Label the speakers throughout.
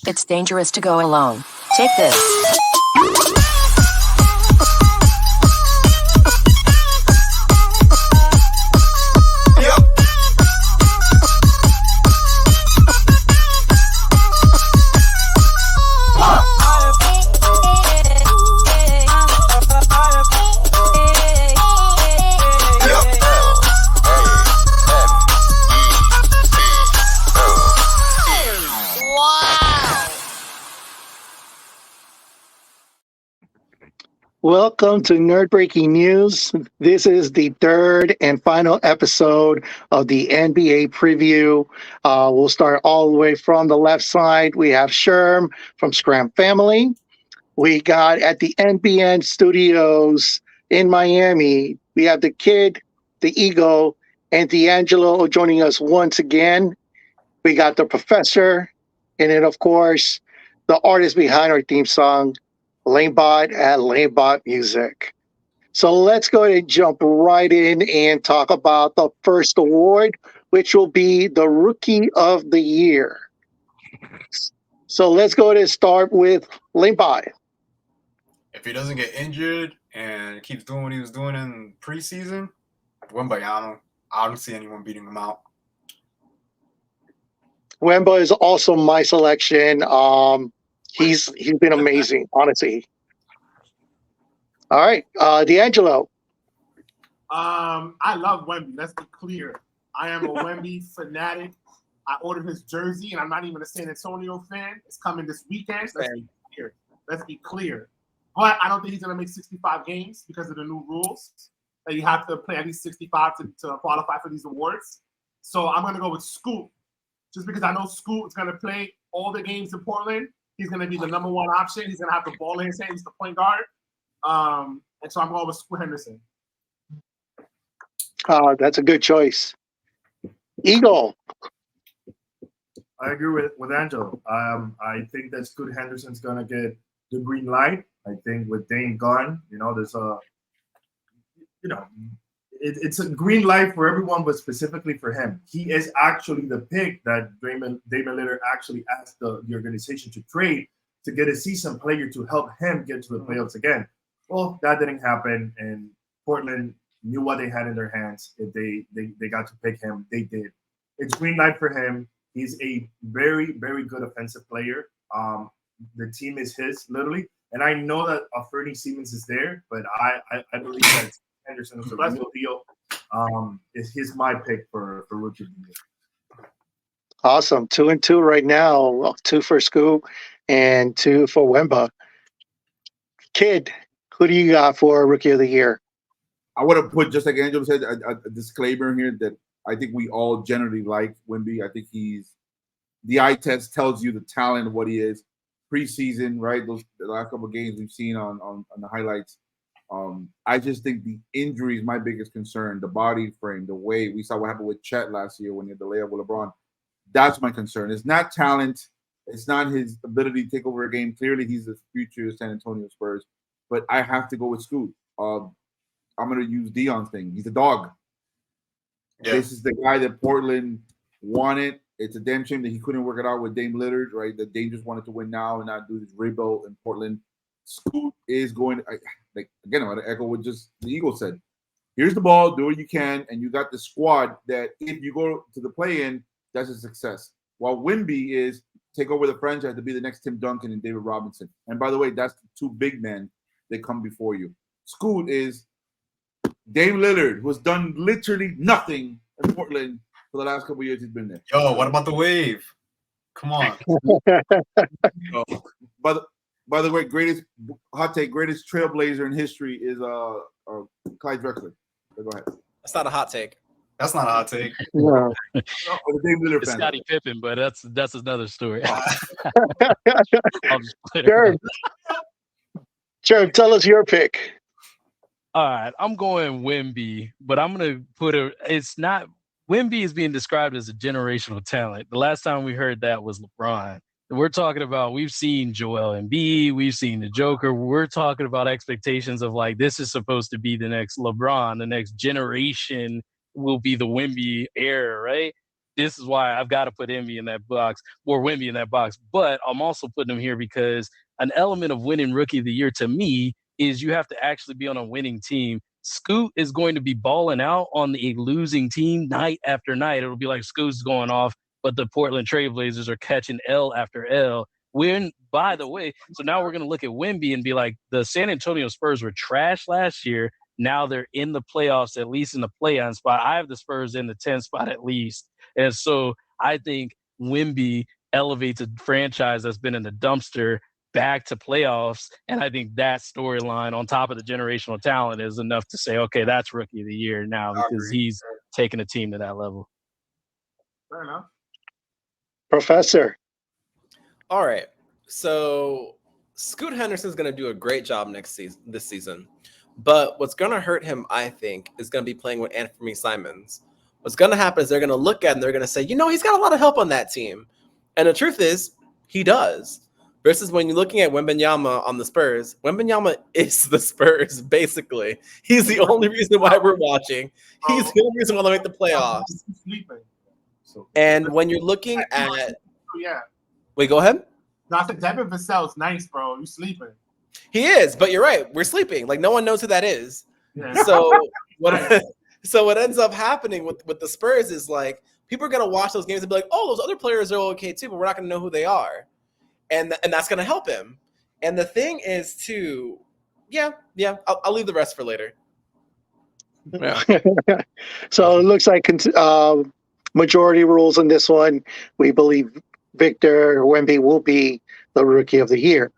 Speaker 1: It's dangerous to go alone. Take this.
Speaker 2: Welcome to Nerd Breaking News. This is the third and final episode of the NBA preview. We'll start all the way from the left side. We have Sherm from SCRAM Family. We got at the NBN Studios in Miami, we have the Kid, the Eagle, and D'Angelo joining us once again. We got the Professor, and then, of course, the artist behind our theme song, LAMEBOT at LAMEBOT Music. So let's go ahead and jump right in and talk about the first award, which will be the Rookie of the Year. So let's go ahead and start with LAMEBOT.
Speaker 3: If he doesn't get injured and keeps doing what he was doing in preseason, Wembayano, I don't see anyone beating him out.
Speaker 2: Wemba is also my selection. He's been amazing, honestly. All right, D'Angelo.
Speaker 4: I love Wemby. Let's be clear. I am a Wemby fanatic. I ordered his jersey, and I'm not even a San Antonio fan. It's coming this weekend. Let's be clear. But I don't think he's going to make 65 games because of the new rules that you have to play at least 65 to qualify for these awards. So I'm going to go with Scoot, just because I know Scoot is going to play all the games in Portland. He's going to be the number one option. He's going to have the ball in his hand. He's the point guard. And so I'm going with Scoot Henderson.
Speaker 2: That's a good choice. Eagle.
Speaker 5: I agree with Angelo. I think that Scoot Henderson's going to get the green light. I think with Dame gone, there's it's a green light for everyone, but specifically for him. He is actually the pick that Damon Lillard actually asked the organization to trade to get a seasoned player to help him get to the playoffs again. Well, that didn't happen, and Portland knew what they had in their hands. If they got to pick him, they did. It's green light for him. He's a very, very good offensive player. The team is his, literally. And I know that Fernie Siemens is there, but I believe that Henderson is a real deal. He's my pick for Rookie of the Year.
Speaker 2: Awesome. 2-2 right now. 2 for Scoot and 2 for Wemba. Kid, who do you got for Rookie of the Year?
Speaker 6: I would have put, just like Angelo said, a disclaimer here that I think we all generally like Wemby. I think the eye test tells you the talent of what he is. Preseason, right? The last couple of games we've seen on the highlights. I just think the injury is my biggest concern. The body frame, the way we saw what happened with Chet last year when he had the layup with LeBron. That's my concern. It's not talent. It's not his ability to take over a game. Clearly, he's the future San Antonio Spurs. But I have to go with Scoot. I'm going to use Dion's thing. He's a dog. Yeah. This is the guy that Portland wanted. It's a damn shame that he couldn't work it out with Dame Lillard, right? That Dame just wanted to win now and not do this rebuild in Portland. Scoot is going to, again, I'm going to echo what just the Eagle said. Here's the ball, do what you can, and you got the squad that if you go to the play-in, that's a success. While Wemby is take over the franchise to be the next Tim Duncan and David Robinson. And by the way, that's the 2 big men that come before you. Scoot is Dame Lillard, who has done literally nothing in Portland for the last couple of years he's been there.
Speaker 3: Yo, what about the wave? Come on.
Speaker 6: By the way, greatest trailblazer in history is Clyde Drexler. So go ahead.
Speaker 7: That's not a hot take.
Speaker 3: That's not a hot take.
Speaker 2: No.
Speaker 8: It's Scottie Pippen, but that's another story.
Speaker 2: Sure, tell us your pick.
Speaker 8: All right, I'm going Wemby, but I'm going to put it's not – Wemby is being described as a generational talent. The last time we heard that was LeBron. We're talking about, we've seen Joel Embiid, we've seen the Joker. We're talking about expectations of this is supposed to be the next LeBron, the next generation will be the Wemby era, right? this is why I've got to put Wemby in that box, or Wemby in that box. But I'm also putting him here because an element of winning Rookie of the Year to me is you have to actually be on a winning team. Scoot is going to be balling out on a losing team night after night. It'll be like Scoot's going off, but the Portland Trailblazers are catching L after L. By the way, so now we're going to look at Wemby and be like, the San Antonio Spurs were trash last year. Now they're in the playoffs, at least in the play-on spot. I have the Spurs in the 10th spot at least. And so I think Wemby elevates a franchise that's been in the dumpster back to playoffs. And I think that storyline on top of the generational talent is enough to say, okay, that's Rookie of the Year now because he's taking a team to that level.
Speaker 4: Fair enough.
Speaker 2: Professor.
Speaker 7: All right. So Scoot Henderson's going to do a great job this season. But what's going to hurt him, I think, is going to be playing with Anthony Simons. What's going to happen is they're going to look at him, they're going to say, he's got a lot of help on that team. And the truth is, he does. Versus when you're looking at Wembanyama on the Spurs, Wembanyama is the Spurs, basically. He's the only reason why we're watching. He's the only reason why they make the playoffs. And when you're looking at...
Speaker 4: Yeah.
Speaker 7: Wait, go ahead.
Speaker 4: No, I said Devin Vassell's nice, bro. You sleeping.
Speaker 7: He is, but you're right. We're sleeping. Like, no one knows who that is.
Speaker 4: Yeah.
Speaker 7: So what ends up happening with the Spurs is, like, people are going to watch those games and be like, oh, those other players are okay too, but we're not going to know who they are. And that's going to help him. And the thing is, too, I'll leave the rest for later.
Speaker 8: Yeah.
Speaker 2: So it looks like majority rules in this one. We believe Victor Wemby will be the Rookie of the Year.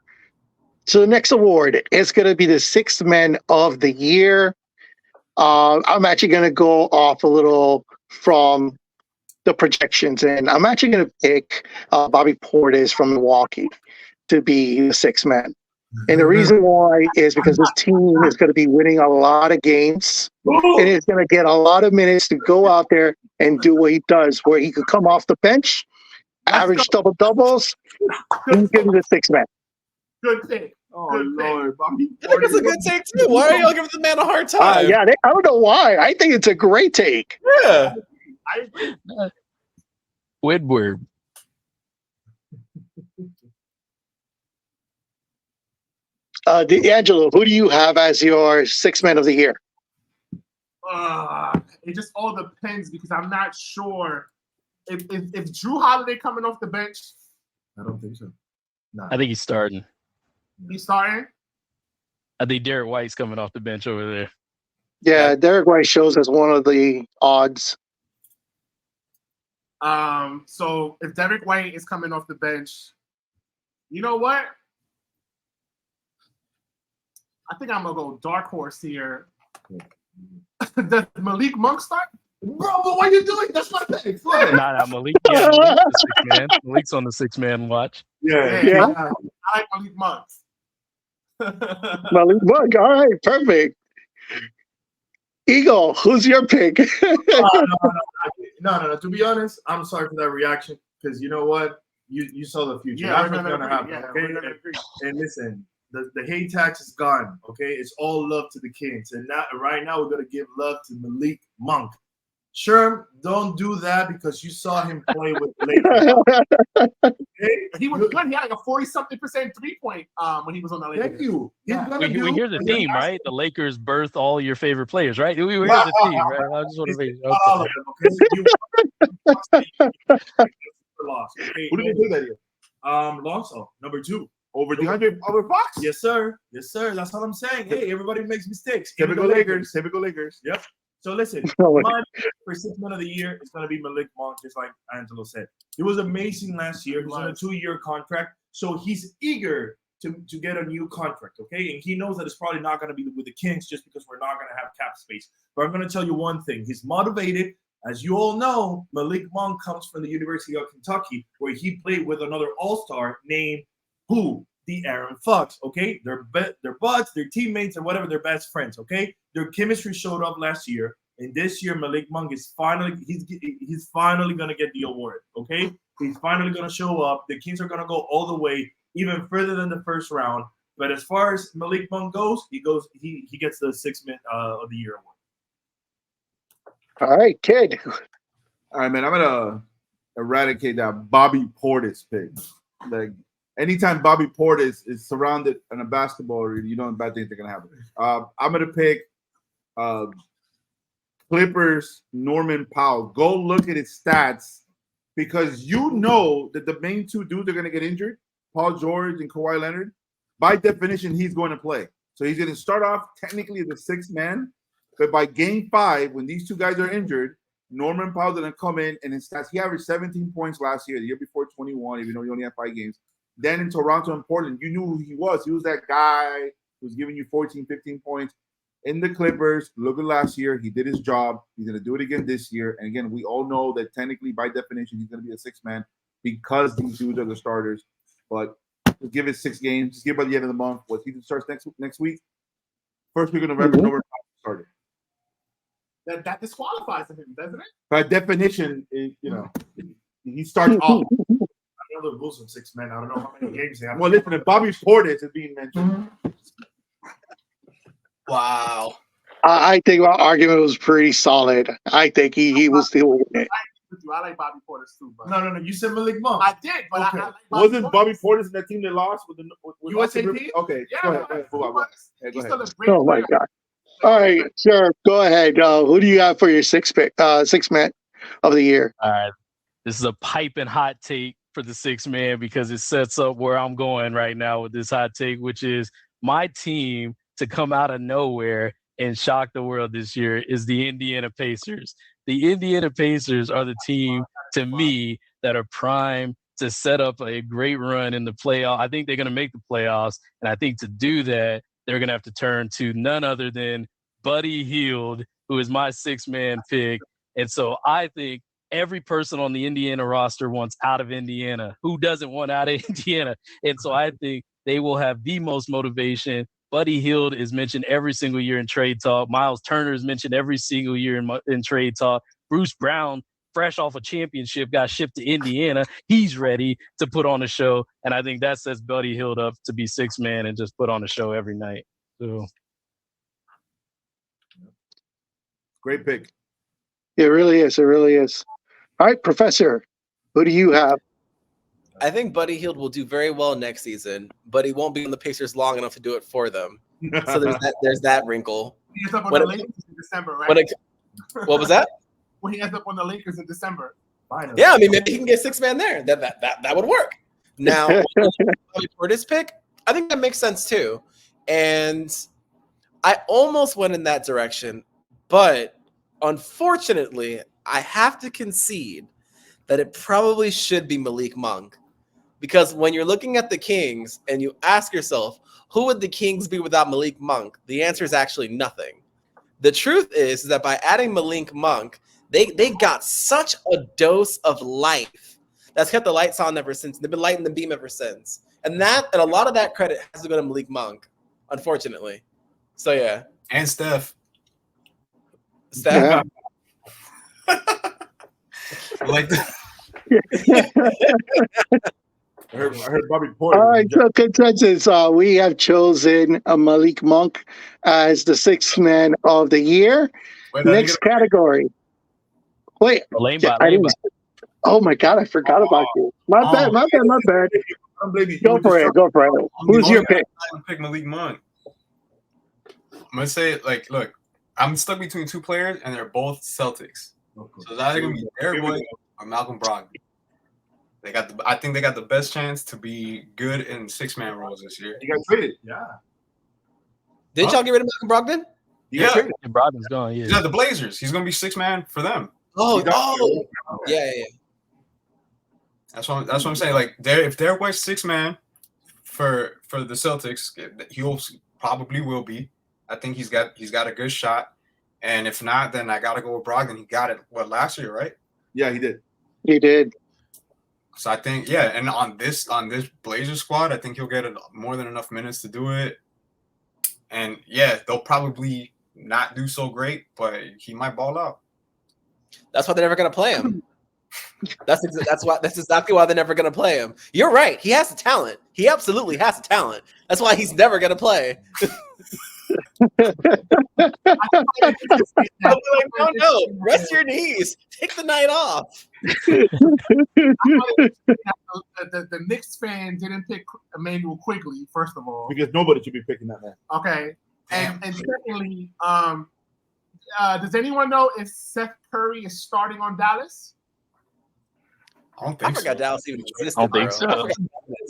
Speaker 2: So the next award is going to be the Sixth Man of the Year. I'm actually going to go off a little from the projections, and I'm actually going to pick Bobby Portis from Milwaukee to be the sixth man. And the reason why is because this team is going to be winning a lot of games, and it's going to get a lot of minutes to go out there and do what he does, where he could come off the bench, average double-doubles, he's getting the sixth man.
Speaker 4: Good pick.
Speaker 5: Oh, Lord. Bobby
Speaker 7: I think it's a good take, too. Why are y'all giving the man a hard time?
Speaker 2: I don't know why. I think it's a great take.
Speaker 7: Yeah.
Speaker 4: I agree.
Speaker 8: Woodward.
Speaker 2: D'Angelo, who do you have as your sixth man of the year?
Speaker 4: It just all depends because I'm not sure if Drew Holiday coming off the bench.
Speaker 5: I don't think so. Nah.
Speaker 8: I think he's starting.
Speaker 4: He's starting.
Speaker 8: I think Derek White's coming off the bench over there.
Speaker 2: Yeah, Derek White shows as one of the odds.
Speaker 4: So if Derek White is coming off the bench, you know what? I think I'm gonna go dark horse here. Does Malik Monk start?
Speaker 5: Bro, but why are you doing? That's my pick.
Speaker 8: Nah, Malik. Yeah, Malik's the sixth man. Malik's on the six-man watch.
Speaker 2: Yeah.
Speaker 4: I like Malik Monk.
Speaker 2: Malik Monk. All right, perfect. Eagle, who's your pick?
Speaker 5: No. To be honest, I'm sorry for that reaction because you know what? You saw the future.
Speaker 4: Yeah,
Speaker 5: That's what's gonna happen. Okay, and listen, the hate tax is gone. Okay, it's all love to the Kings, and right now we're gonna give love to Malik Monk. Sherm, don't do that because you saw him play with the Lakers. Okay?
Speaker 4: He was good. He had like a 40-something% 3-point when he was on the Lakers.
Speaker 5: Thank you.
Speaker 8: We hear the theme, right? The Lakers birth all your favorite players, right? We hear the theme, right? I just want to make
Speaker 5: Who did they do that year? Lonzo, number 2.
Speaker 6: Over DeAndre over Fox?
Speaker 5: Yes, sir. That's what I'm saying. Hey, everybody makes mistakes.
Speaker 6: Typical Lakers.
Speaker 5: Yep. So listen, my pick for sixth man of the year is going to be Malik Monk, just like Angelo said. He was amazing last year. He's on a 2-year contract, so he's eager to get a new contract, okay? And he knows that it's probably not going to be with the Kings just because we're not going to have cap space. But I'm going to tell you one thing. He's motivated. As you all know, Malik Monk comes from the University of Kentucky, where he played with another all-star named who? The Aaron Fox, okay? They're buds, they're teammates, and whatever, they're best friends, okay? Their chemistry showed up last year, and this year Malik Monk is finally gonna get the award, okay? He's finally gonna show up. The Kings are gonna go all the way, even further than the first round. But as far as Malik Monk goes, he gets the sixth man of the year award.
Speaker 2: All right, kid.
Speaker 6: All right, man. I'm gonna eradicate that Bobby Portis pick. Like anytime Bobby Portis is surrounded in a basketball, you know bad things are gonna happen. I'm gonna pick Clippers Norman Powell. Go look at his stats because you know that the main two dudes are gonna get injured, Paul George and Kawhi Leonard. By definition, he's going to play. So he's going to start off technically as a sixth man, but by game 5, when these two guys are injured, Norman Powell's going to come in and his stats. He averaged 17 points last year, the year before 21, even though he only had 5 games. Then in Toronto and Portland, you knew who he was. He was that guy who was giving you 14, 15 points. In the Clippers, look at last year. He did his job. He's going to do it again this year. And again, we all know that technically, by definition, he's going to be a sixth man because these dudes are the starters. But just give it 6 games. Just give it by the end of the month. What season starts next week? First week of November, November started.
Speaker 4: That disqualifies him, doesn't it?
Speaker 6: By definition, he starts off.
Speaker 5: I know the rules of 6 men. I don't know how many games they have.
Speaker 6: Well, listen, if Bobby Portis is being mentioned.
Speaker 7: Wow.
Speaker 2: I think our argument was pretty solid. I think he was still winning it.
Speaker 4: I like Bobby Portis too, but
Speaker 5: No. You said Malik Monk.
Speaker 4: I did, but
Speaker 5: Okay.
Speaker 4: I like
Speaker 6: Wasn't Bobby Portis in that team that lost with
Speaker 5: USA
Speaker 6: Austin
Speaker 5: team?
Speaker 6: Okay,
Speaker 4: Yeah,
Speaker 6: go ahead. Go ahead.
Speaker 4: he's
Speaker 6: Go
Speaker 4: still
Speaker 6: ahead.
Speaker 4: a great
Speaker 2: Oh my
Speaker 4: player.
Speaker 2: God! All right, sure. Go ahead. Who do you have for your sixth man of the year?
Speaker 8: All right. This is a piping hot take for the 6th man because it sets up where I'm going right now with this hot take, which is my team to come out of nowhere and shock the world this year is the Indiana Pacers. The Indiana Pacers are the team, to me, that are primed to set up a great run in the playoff. I think they're going to make the playoffs, and I think to do that, they're going to have to turn to none other than Buddy Hield, who is my 6th man pick. And so I think every person on the Indiana roster wants out of Indiana. Who doesn't want out of Indiana? And so I think they will have the most motivation. Buddy Hield is mentioned every single year in trade talk. Miles Turner is mentioned every single year in trade talk. Bruce Brown, fresh off a championship, got shipped to Indiana. He's ready to put on a show. And I think that sets Buddy Hield up to be 6th man and just put on a show every night. So
Speaker 6: Great pick.
Speaker 2: It really is. It really is. All right, Professor, who do you have?
Speaker 7: I think Buddy Hield will do very well next season, but he won't be on the Pacers long enough to do it for them. So there's that wrinkle.
Speaker 4: He ends up on
Speaker 7: When
Speaker 4: the
Speaker 7: it-
Speaker 4: Lakers in December, right?
Speaker 7: What was that?
Speaker 4: When he ends up on the Lakers in December.
Speaker 5: Finally.
Speaker 7: Yeah, I mean, maybe he can get 6 man there. That would work. Now, for this pick, I think that makes sense too. And I almost went in that direction, but unfortunately, I have to concede that it probably should be Malik Monk. Because when you're looking at the Kings and you ask yourself, who would the Kings be without Malik Monk? The answer is actually nothing. The truth is that by adding Malik Monk, they got such a dose of life that's kept the lights on ever since. They've been lighting the beam ever since. And a lot of that credit has to go to Malik Monk, unfortunately. So yeah.
Speaker 3: And Steph.
Speaker 2: Yeah.
Speaker 3: Like
Speaker 6: I heard Bobby Portis.
Speaker 2: All right, so consensus. We have chosen Malik Monk as the 6th man of the year.
Speaker 3: wait,
Speaker 2: Next category. Wait,
Speaker 8: LAMEBOT,
Speaker 2: I didn't.
Speaker 8: LAMEBOT.
Speaker 2: Oh my God, I forgot about you. My bad. My bad.
Speaker 6: I'm blaming
Speaker 2: Go for it. Go for it. Who's your pick?
Speaker 3: I'm pick Malik Monk. I'm gonna say, like, look, I'm stuck between 2 players, and they're both Celtics. So it's either gonna be Derek White or Malcolm Brogdon. I think they got the best chance to be good in 6-man roles this year.
Speaker 6: He got traded.
Speaker 5: Yeah.
Speaker 7: Didn't y'all get rid of Malcolm Brogdon?
Speaker 6: He got
Speaker 3: Yeah.
Speaker 6: traded.
Speaker 8: Brogdon's gone,
Speaker 3: He's
Speaker 8: yeah.
Speaker 3: at the Blazers. He's gonna be 6-man for them.
Speaker 7: Yeah.
Speaker 3: That's what I'm saying. Like, if Derek White's 6-man for the Celtics, he'll probably will be. I think he's got a good shot. And if not, then I gotta go with Brogdon. He got it last year, right?
Speaker 6: Yeah, he did.
Speaker 2: He did.
Speaker 3: So I think, yeah, and on this Blazers squad, I think he'll get more than enough minutes to do it. And yeah, they'll probably not do so great, but he might ball out.
Speaker 7: That's why they're never gonna play him. That's exactly why they're never gonna play him. You're right. He has the talent. He absolutely has the talent. That's why he's never gonna play. I'll be like, no, rest your knees. Take the night off.
Speaker 4: The Knicks fan didn't pick Emmanuel Quigley, first of all.
Speaker 6: Because nobody should be picking that man.
Speaker 4: Okay. And secondly, does anyone know if Seth Curry is starting on Dallas?
Speaker 3: I don't
Speaker 7: I
Speaker 3: think
Speaker 7: forgot
Speaker 3: so.
Speaker 7: Dallas even existed.
Speaker 8: I don't think
Speaker 7: bro.
Speaker 8: so.
Speaker 7: I forgot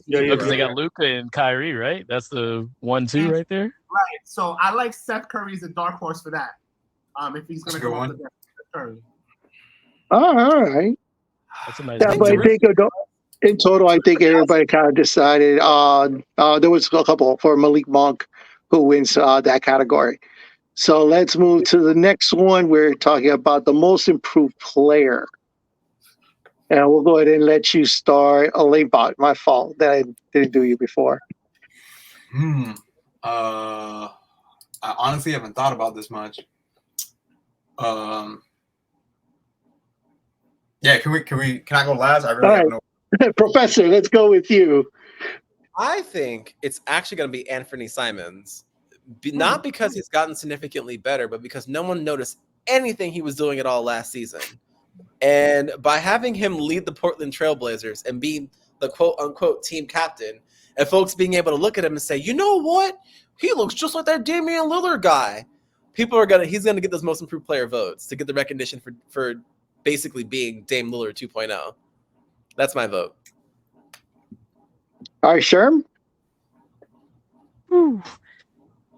Speaker 6: Yeah,
Speaker 8: Because they got Luca and Kyrie, right? That's the 1-2 right there.
Speaker 4: Right. So I like Seth Curry as a dark horse for that. If he's going to
Speaker 3: That's a good
Speaker 4: go
Speaker 3: one.
Speaker 4: with Seth Curry.
Speaker 2: All right.
Speaker 8: That's a nice
Speaker 2: Yeah, but I think in total, I think everybody kind of decided. There was a couple for Malik Monk who wins that category. So let's move to the next one. We're talking about the most improved player. And we'll go ahead and let you start. LAMEBOT, my fault that I didn't do you before.
Speaker 3: I honestly haven't thought about this much. Yeah, can I go last? I really have no.
Speaker 2: Professor, let's go with you.
Speaker 7: I think it's actually going to be Anthony Simons. Not because he's gotten significantly better, but because no one noticed anything he was doing at all last season. And by having him lead the Portland Trailblazers and be the quote-unquote team captain, and folks being able to look at him and say, you know what? He looks just like that Damian Lillard guy. He's going to get those most improved player votes to get the recognition for basically being Dame Lillard 2.0. That's my vote.
Speaker 2: All right, Sherm?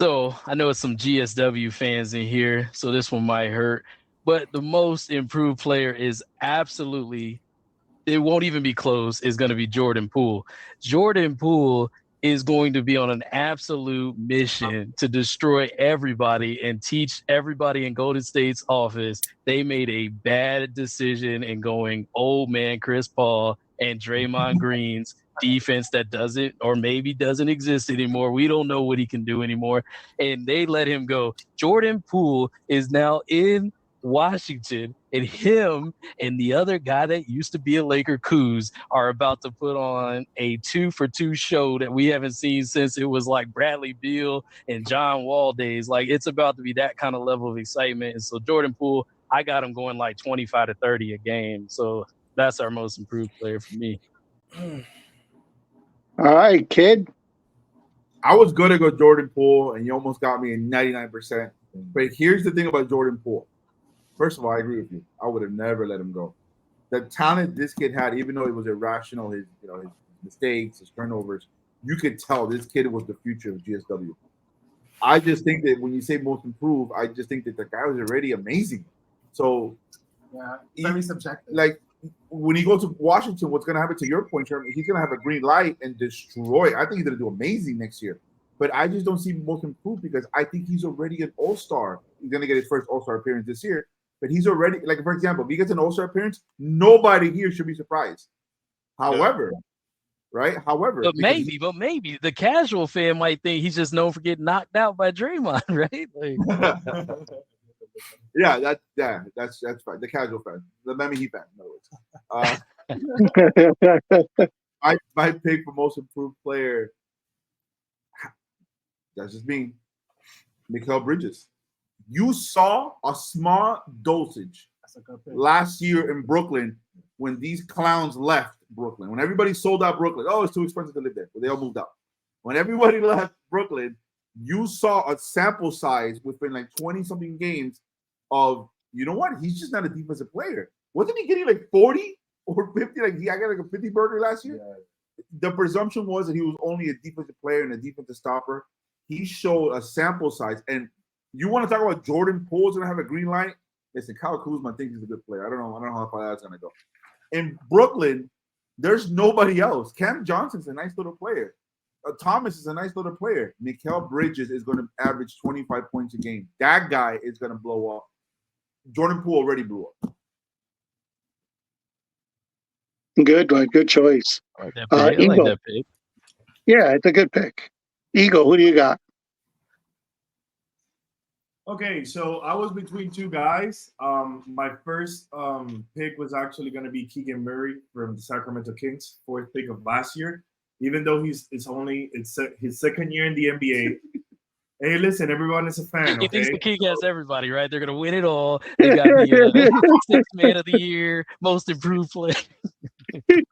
Speaker 8: So I know it's some GSW fans in here, so this one might hurt. But the most improved player is absolutely, it won't even be close, is going to be Jordan Poole. Jordan Poole is going to be on an absolute mission to destroy everybody and teach everybody in Golden State's office they made a bad decision in going old man Chris Paul and Draymond Green's defense that doesn't or maybe doesn't exist anymore. We don't know what he can do anymore. And they let him go. Jordan Poole is now in Washington, and him and the other guy that used to be a Laker, Kuz, are about to put on a 2-for-2 show that we haven't seen since it was like Bradley Beal and John Wall days. Like, it's about to be that kind of level of excitement. And so Jordan Poole, I got him going like 25 to 30 a game. So that's our most improved player for me.
Speaker 2: All right, kid.
Speaker 6: I was going to go Jordan Poole, and you almost got me in 99%. But here's the thing about Jordan Poole. First of all, I agree with you. I would have never let him go. The talent this kid had, even though it was irrational, his mistakes, his turnovers, you could tell this kid was the future of GSW. I just think that when you say most improved, I just think that the guy was already amazing. So,
Speaker 4: yeah, very subjective.
Speaker 6: Like when he goes to Washington, what's going to happen to your point, Sherman? He's going to have a green light and destroy. I think he's going to do amazing next year. But I just don't see most improved because I think he's already an all-star. He's going to get his first all-star appearance this year. But he's already, like, for example, if he gets an all-star appearance, nobody here should be surprised. However, right? However.
Speaker 8: But maybe the casual fan might think he's just known for getting knocked out by Draymond, right? Like,
Speaker 6: that's fine. The casual fan. The Miami Heat fan, in other words. My pick for most improved player, that's just me, Mikal Bridges. You saw a small dosage last year in Brooklyn when these clowns left Brooklyn. When everybody sold out Brooklyn, it's too expensive to live there. But they all moved out. When everybody left Brooklyn, you saw a sample size within like 20-something games of, you know what? He's just not a defensive player. Wasn't he getting like 40 or 50? Like I got like a 50 burger last year. Yeah. The presumption was that he was only a defensive player and a defensive stopper. He showed a sample size. And you want to talk about Jordan Poole's going to have a green light? Listen, Kyle Kuzma thinks he's a good player. I don't know how far that's going to go. In Brooklyn, there's nobody else. Cam Johnson's a nice little player. Thomas is a nice little player. Mikal Bridges is going to average 25 points a game. That guy is going to blow up. Jordan Poole already blew up.
Speaker 2: Good one. Good choice.
Speaker 8: I like that pick.
Speaker 2: Yeah, it's a good pick. Eagle, who do you got?
Speaker 5: Okay, so I was between two guys. My first pick was actually going to be Keegan Murray from the Sacramento Kings, fourth pick of last year. Even though it's his second year in the NBA, Hey, listen, everyone is a fan,
Speaker 8: He thinks
Speaker 5: okay?
Speaker 8: the king has everybody, right? They're gonna win it all. They got the sixth man of the year, most improved player.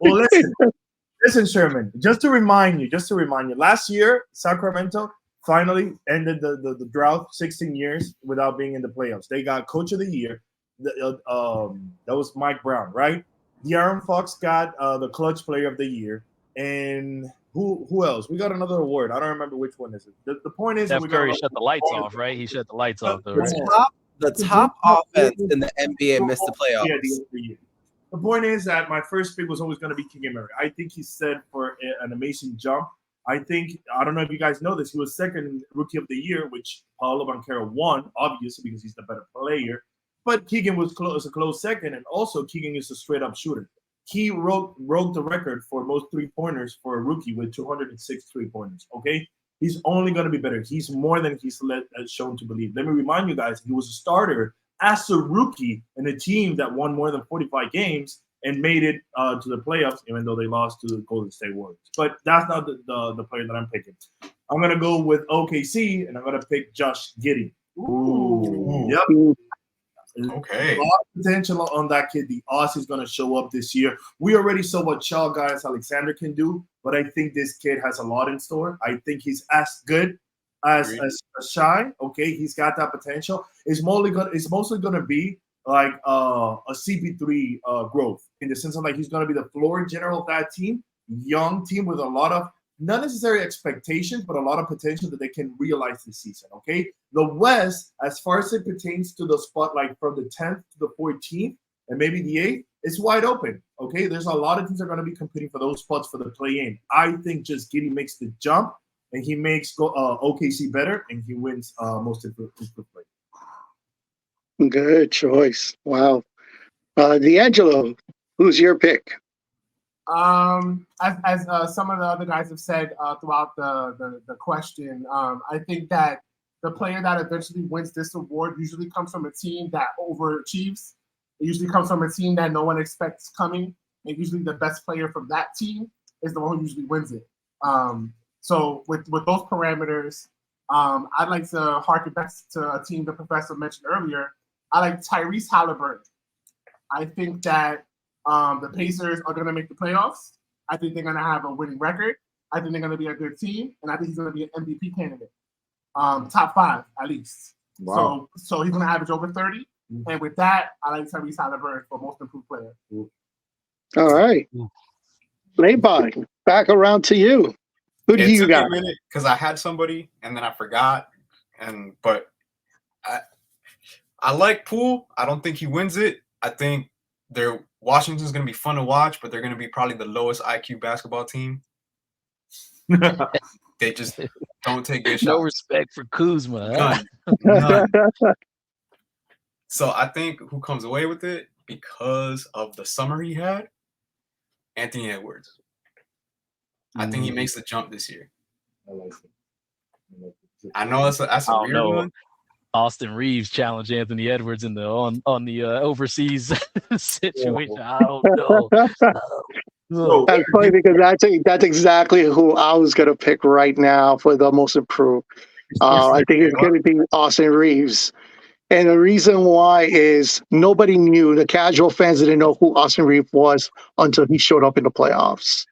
Speaker 5: Well, listen, Sherman. Just to remind you, last year Sacramento finally ended the drought, 16 years without being in the playoffs. They got Coach of the Year. That was Mike Brown, right? De'Aaron Fox got the Clutch Player of the Year, and who else? We got another award. I don't remember which one is it. The point is,
Speaker 8: Steph
Speaker 5: we got
Speaker 8: Curry shut the lights off, right? He shut the lights off, though, right?
Speaker 7: The top offense in the NBA missed the
Speaker 5: Yeah,
Speaker 7: playoffs.
Speaker 5: the year. The point is that my first pick was always going to be Keegan Murray. I think he's set for an amazing jump. I don't know if you guys know this, he was second Rookie of the Year, which Paolo Banchero won, obviously, because he's the better player. But Keegan was a close second, and also Keegan is a straight-up shooter. He broke the record for most three-pointers for a rookie with 206 three-pointers, okay? He's only going to be better. He's more than he's shown to believe. Let me remind you guys, he was a starter as a rookie in a team that won more than 45 games and made it to the playoffs, even though they lost to the Golden State Warriors. But that's not the player that I'm picking. I'm going to go with OKC, and I'm going to pick Josh Giddey.
Speaker 3: Ooh.
Speaker 5: Yep.
Speaker 3: Okay.
Speaker 5: A lot of potential on that kid. The Aussie's going to show up this year. We already saw what Child Guys Alexander can do, but I think this kid has a lot in store. I think he's as good as Shy. Okay, he's got that potential. It's mostly going to be like a CP3 growth in the sense of like he's going to be the floor general of that team, young team with a lot of not necessary expectations, but a lot of potential that they can realize this season. Okay, the West, as far as it pertains to the spot, like from the 10th to the 14th and maybe the 8th, it's wide open. Okay, there's a lot of teams that are going to be competing for those spots for the play-in. I think just Giddey makes the jump and he makes OKC better and he wins most improved play.
Speaker 2: Good choice. Wow. D'Angelo, who's your pick?
Speaker 4: As some of the other guys have said throughout the question, I think that the player that eventually wins this award usually comes from a team that overachieves. It usually comes from a team that no one expects coming, and usually the best player from that team is the one who usually wins it. So with those parameters, I'd like to harken back to a team the professor mentioned earlier. I like Tyrese Halliburton. I think that the Pacers are going to make the playoffs. I think they're going to have a winning record. I think they're going to be a good team, and I think he's going to be an MVP candidate. Top 5 at least. Wow. So he's going to average over 30. Mm-hmm. And with that, I like Tyrese Halliburton for most improved player.
Speaker 2: All right. LAMEBOT, back around to you. Who do you got?
Speaker 3: It took me a minute because I had somebody and then I forgot. But I like Poole. I don't think he wins it. I think Washington's going to be fun to watch, but they're going to be probably the lowest IQ basketball team. They just don't take good shots.
Speaker 8: No respect for Kuzma.
Speaker 3: None. So I think who comes away with it because of the summer he had, Anthony Edwards. I think he makes the jump this year.
Speaker 5: I like it.
Speaker 3: I know that's a weird one.
Speaker 8: Austin Reeves challenged Anthony Edwards in the on the overseas situation. I don't know.
Speaker 2: That's funny because that's exactly who I was going to pick right now for the most improved. I think it's going to be Austin Reeves. And the reason why is nobody knew, the casual fans didn't know who Austin Reeves was until he showed up in the playoffs.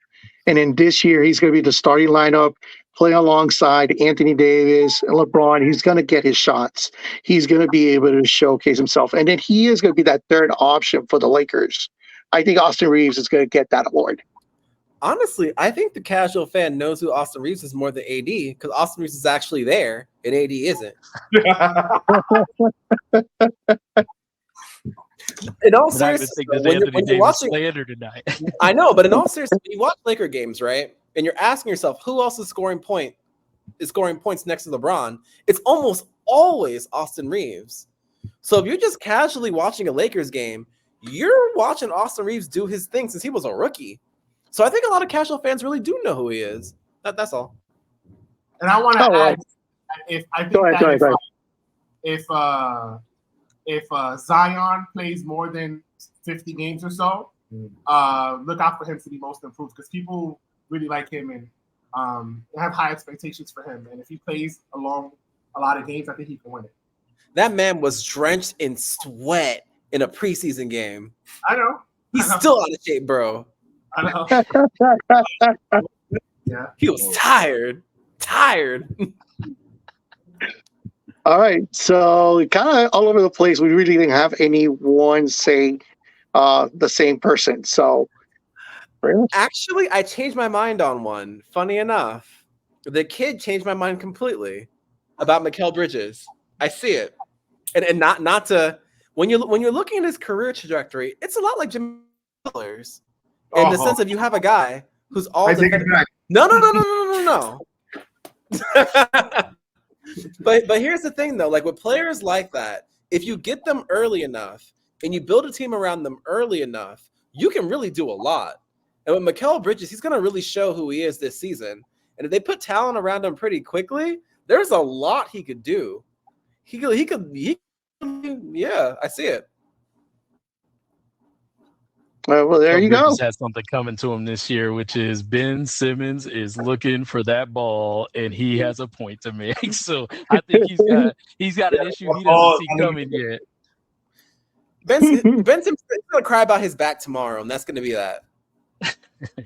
Speaker 2: And in this year, he's going to be the starting lineup, playing alongside Anthony Davis and LeBron. He's going to get his shots. He's going to be able to showcase himself. And then he is going to be that third option for the Lakers. I think Austin Reeves is going to get that award.
Speaker 7: Honestly, I think the casual fan knows who Austin Reeves is more than AD because Austin Reeves is actually there and AD isn't. In all seriousness, when you're watching,
Speaker 8: tonight.
Speaker 7: I know, but in all seriousness, when you watch Laker games, right, and you're asking yourself who else is scoring points next to LeBron, it's almost always Austin Reeves. So if you're just casually watching a Lakers game, you're watching Austin Reeves do his thing since he was a rookie. So I think a lot of casual fans really do know who he is. That's all.
Speaker 4: And I want to add, if Zion plays more than 50 games or so, look out for him to be most improved because people really like him and have high expectations for him. And if he plays along a lot of games, I think he can win it.
Speaker 7: That man was drenched in sweat in a preseason game.
Speaker 4: I know.
Speaker 7: He's still out of shape, bro.
Speaker 4: I know. Yeah.
Speaker 7: He was tired.
Speaker 2: All right, so kind of all over the place. We really didn't have anyone say the same person. So,
Speaker 7: Actually, I changed my mind on one. Funny enough, the kid changed my mind completely about Mikal Bridges. I see it, and not to when you're looking at his career trajectory, it's a lot like Jimmy Butler's in the sense of you have a guy who's all.
Speaker 6: I take it back.
Speaker 7: No. But here's the thing though, like with players like that, if you get them early enough and you build a team around them early enough, you can really do a lot. And with Mikal Bridges, he's gonna really show who he is this season. And if they put talent around him pretty quickly, there's a lot he could do. He could yeah, I see it.
Speaker 2: well, there you go.
Speaker 8: Bridges has something coming to him this year, which is Ben Simmons is looking for that ball, and he has a point to make. So I think he's got an issue he doesn't see coming yet.
Speaker 7: Ben Simmons is gonna cry about his back tomorrow, and that's gonna be that.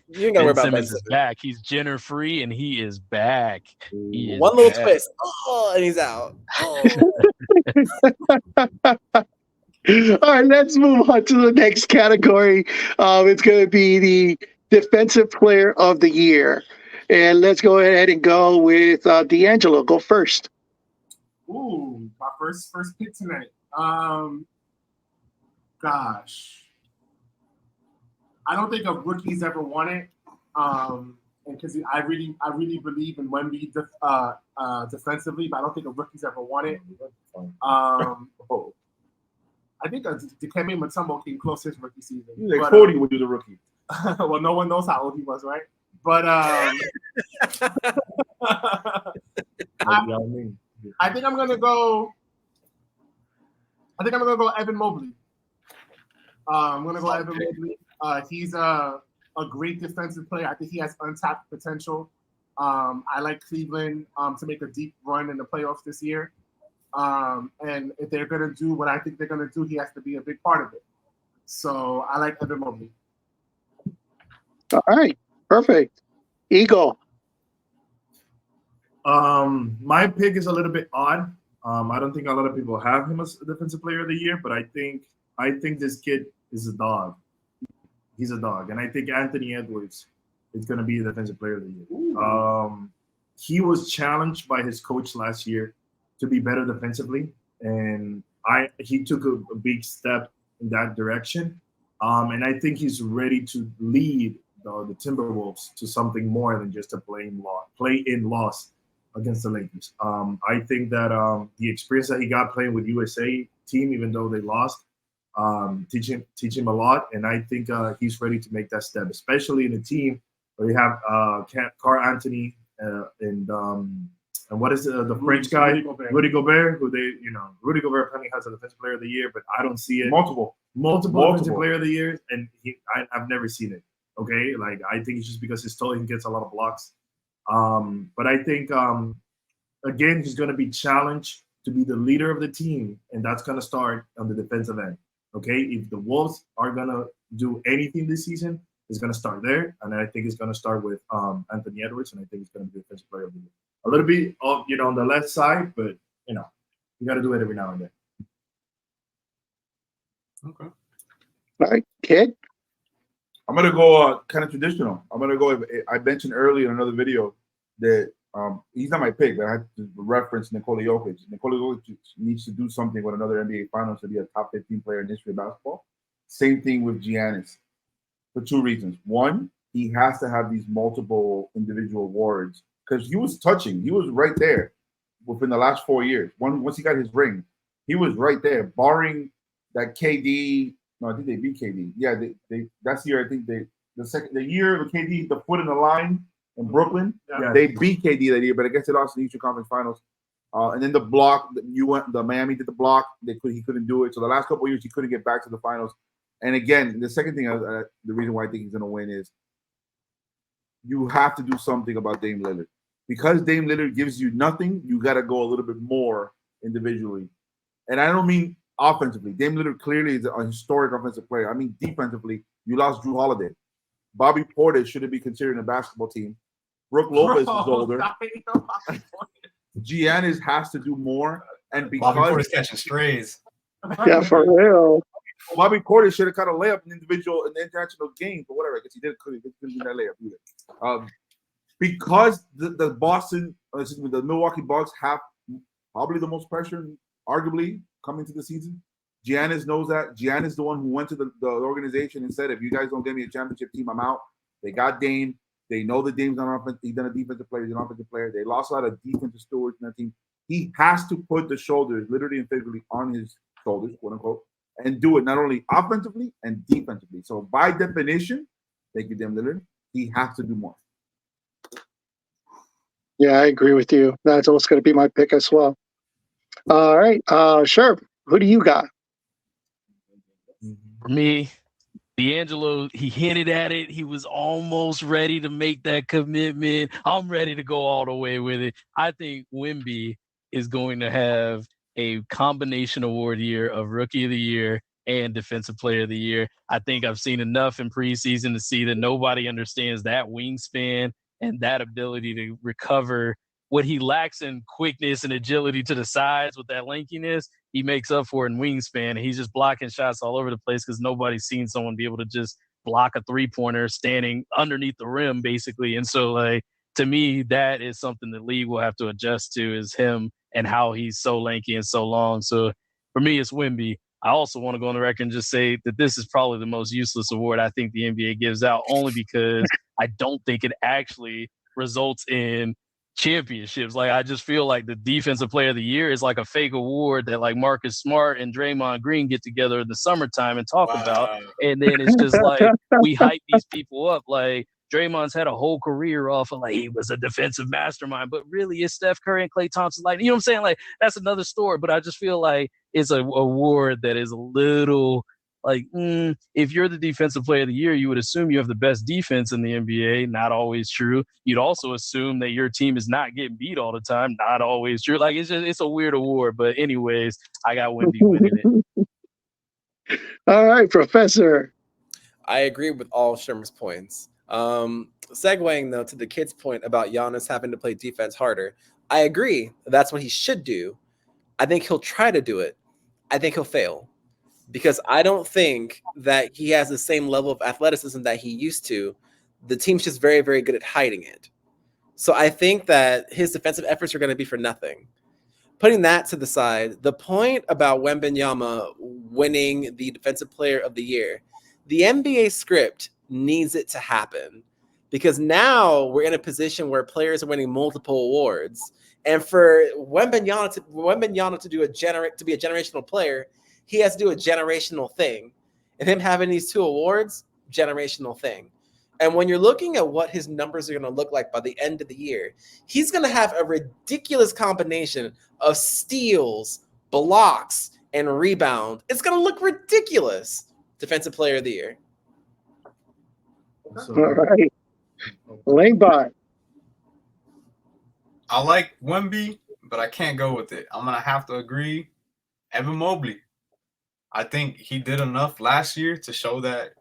Speaker 7: You ain't gotta worry about Ben
Speaker 8: Simmons is back. He's Jenner free, and he is back. He is
Speaker 7: one little
Speaker 8: back.
Speaker 7: twist, and he's out.
Speaker 2: All right, let's move on to the next category. It's going to be the Defensive Player of the Year. And let's go ahead and go with D'Angelo. Go first.
Speaker 4: Ooh, my first pick tonight. Gosh. I don't think a rookie's ever won it. And because I really believe in Wemby defensively, but I don't think a rookie's ever won it. I think Dikembe Mutombo came close his rookie season.
Speaker 6: He's like 40 would do the rookie.
Speaker 4: Well, no one knows how old he was, right? But I think I'm gonna go. Evan Mobley. I'm gonna go Evan Mobley. He's a great defensive player. I think he has untapped potential. I like Cleveland to make a deep run in the playoffs this year. And if they're going to do what I think they're going to do, he has to be a big part of it. So I like Evan Mobley.
Speaker 2: All right. Perfect. Eagle.
Speaker 5: My pick is a little bit odd. I don't think a lot of people have him as a defensive player of the year, but I think this kid is a dog. He's a dog. And I think Anthony Edwards is going to be the defensive player of the year. He was challenged by his coach last year to be better defensively, and he took a big step in that direction. And I think he's ready to lead the Timberwolves to something more than just a play-in loss against the Lakers. I think that the experience that he got playing with USA team, even though they lost, teach him a lot. And I think he's ready to make that step, especially in a team where you have Carl Anthony and what is the French guy, Rudy Gobert, Rudy Gobert apparently has a defensive player of the year, but I don't see it. Multiple defensive player of the year, and I've never seen it. Okay, like I think it's just because he's tall, he gets a lot of blocks. But I think again he's going to be challenged to be the leader of the team, and that's going to start on the defensive end. Okay, if the Wolves are going to do anything this season, it's going to start there, and I think it's going to start with Anthony Edwards, and I think it's going to be the defensive player of the year. A little bit of, on the left side, but you got to do it every now and then.
Speaker 3: Okay.
Speaker 2: All right, Kid.
Speaker 6: I'm gonna go kind of traditional. I'm gonna go. I mentioned earlier in another video that he's not my pick, but I had to reference Nikola Jokic. Nikola Jokic needs to do something with another NBA Finals to be a top 15 player in history of basketball. Same thing with Giannis, for two reasons. One, he has to have these multiple individual awards. Because he was right there within the last 4 years. Once he got his ring, he was right there, barring that KD. No, I think they beat KD. Yeah, they that's the year I think the year of KD, the foot in the line in Brooklyn. Yeah. They beat KD that year, but I guess they lost in the Eastern Conference Finals. And then the block, the Miami did the block. He couldn't do it. So the last couple of years he couldn't get back to the finals. And again, the second thing, the reason why I think he's going to win is you have to do something about Dame Lillard. Because Dame Lillard gives you nothing, you got to go a little bit more individually. And I don't mean offensively. Dame Lillard clearly is a historic offensive player. I mean defensively, you lost Drew Holiday. Bobby Portis shouldn't be considered in a basketball team. Brooke Lopez is older. Giannis has to do more. And because
Speaker 3: Bobby Portis catching strays.
Speaker 2: Yeah, for real.
Speaker 6: Bobby Portis should have caught a layup in the international game, but whatever. I guess he couldn't do that layup either. Because the Milwaukee Bucks have probably the most pressure, arguably, coming to the season. Giannis knows that. Giannis is the one who went to the organization and said, if you guys don't get me a championship team, I'm out. They got Dame. They know that Dame's not offense. He's done a defensive player. He's an offensive player. They lost a lot of defensive stewards in that team. He has to put the shoulders, literally and figuratively, on his shoulders, quote unquote, and do it not only offensively and defensively. So by definition, thank you, Dame Lillard, he has to do more.
Speaker 2: Yeah, I agree with you. That's also going to be my pick as well. All right. Sure. Who do you got?
Speaker 8: For me, D'Angelo, he hinted at it. He was almost ready to make that commitment. I'm ready to go all the way with it. I think Wemby is going to have a combination award year of Rookie of the Year and Defensive Player of the Year. I think I've seen enough in preseason to see that nobody understands that wingspan and that ability to recover what he lacks in quickness and agility to the sides with that lankiness. He makes up for it in wingspan. And he's just blocking shots all over the place because nobody's seen someone be able to just block a three-pointer standing underneath the rim, basically. And so, like, to me, that is something the league will have to adjust to, is him and how he's so lanky and so long. So for me, it's Wemby. I also want to go on the record and just say that this is probably the most useless award I think the NBA gives out, only because I don't think it actually results in championships. Like, I just feel like the Defensive Player of the Year is like a fake award that like Marcus Smart and Draymond Green get together in the summertime and talk about. And then it's just like we hype these people up. Like, Draymond's had a whole career off of like he was a defensive mastermind, but really it's Steph Curry and Klay Thompson. Like, you know what I'm saying? Like, that's another story. But I just feel like it's an award that is a little like, if you're the Defensive Player of the Year, you would assume you have the best defense in the NBA. Not always true. You'd also assume that your team is not getting beat all the time. Not always true. Like, it's a weird award. But anyways, I got Wemby winning it.
Speaker 2: All right, Professor.
Speaker 7: I agree with all Sherm's points. Segueing though to the kid's point about Giannis having to play defense harder, I agree. That's what he should do. I think he'll try to do it. I think he'll fail, because I don't think that he has the same level of athleticism that he used to. The team's just very, very good at hiding it. So I think that his defensive efforts are going to be for nothing. Putting that to the side, the point about Wembanyama winning the Defensive Player of the Year, the NBA script needs it to happen, because now we're in a position where players are winning multiple awards. And for Wembanyama to be a generational player, he has to do a generational thing. And him having these two awards, generational thing. And when you're looking at what his numbers are going to look like by the end of the year, he's going to have a ridiculous combination of steals, blocks, and rebound. It's going to look ridiculous. Defensive Player of the Year.
Speaker 2: All right. LAMEBOT.
Speaker 3: I like Wemby, but I can't go with it. I'm going to have to agree. Evan Mobley. I think he did enough last year to show that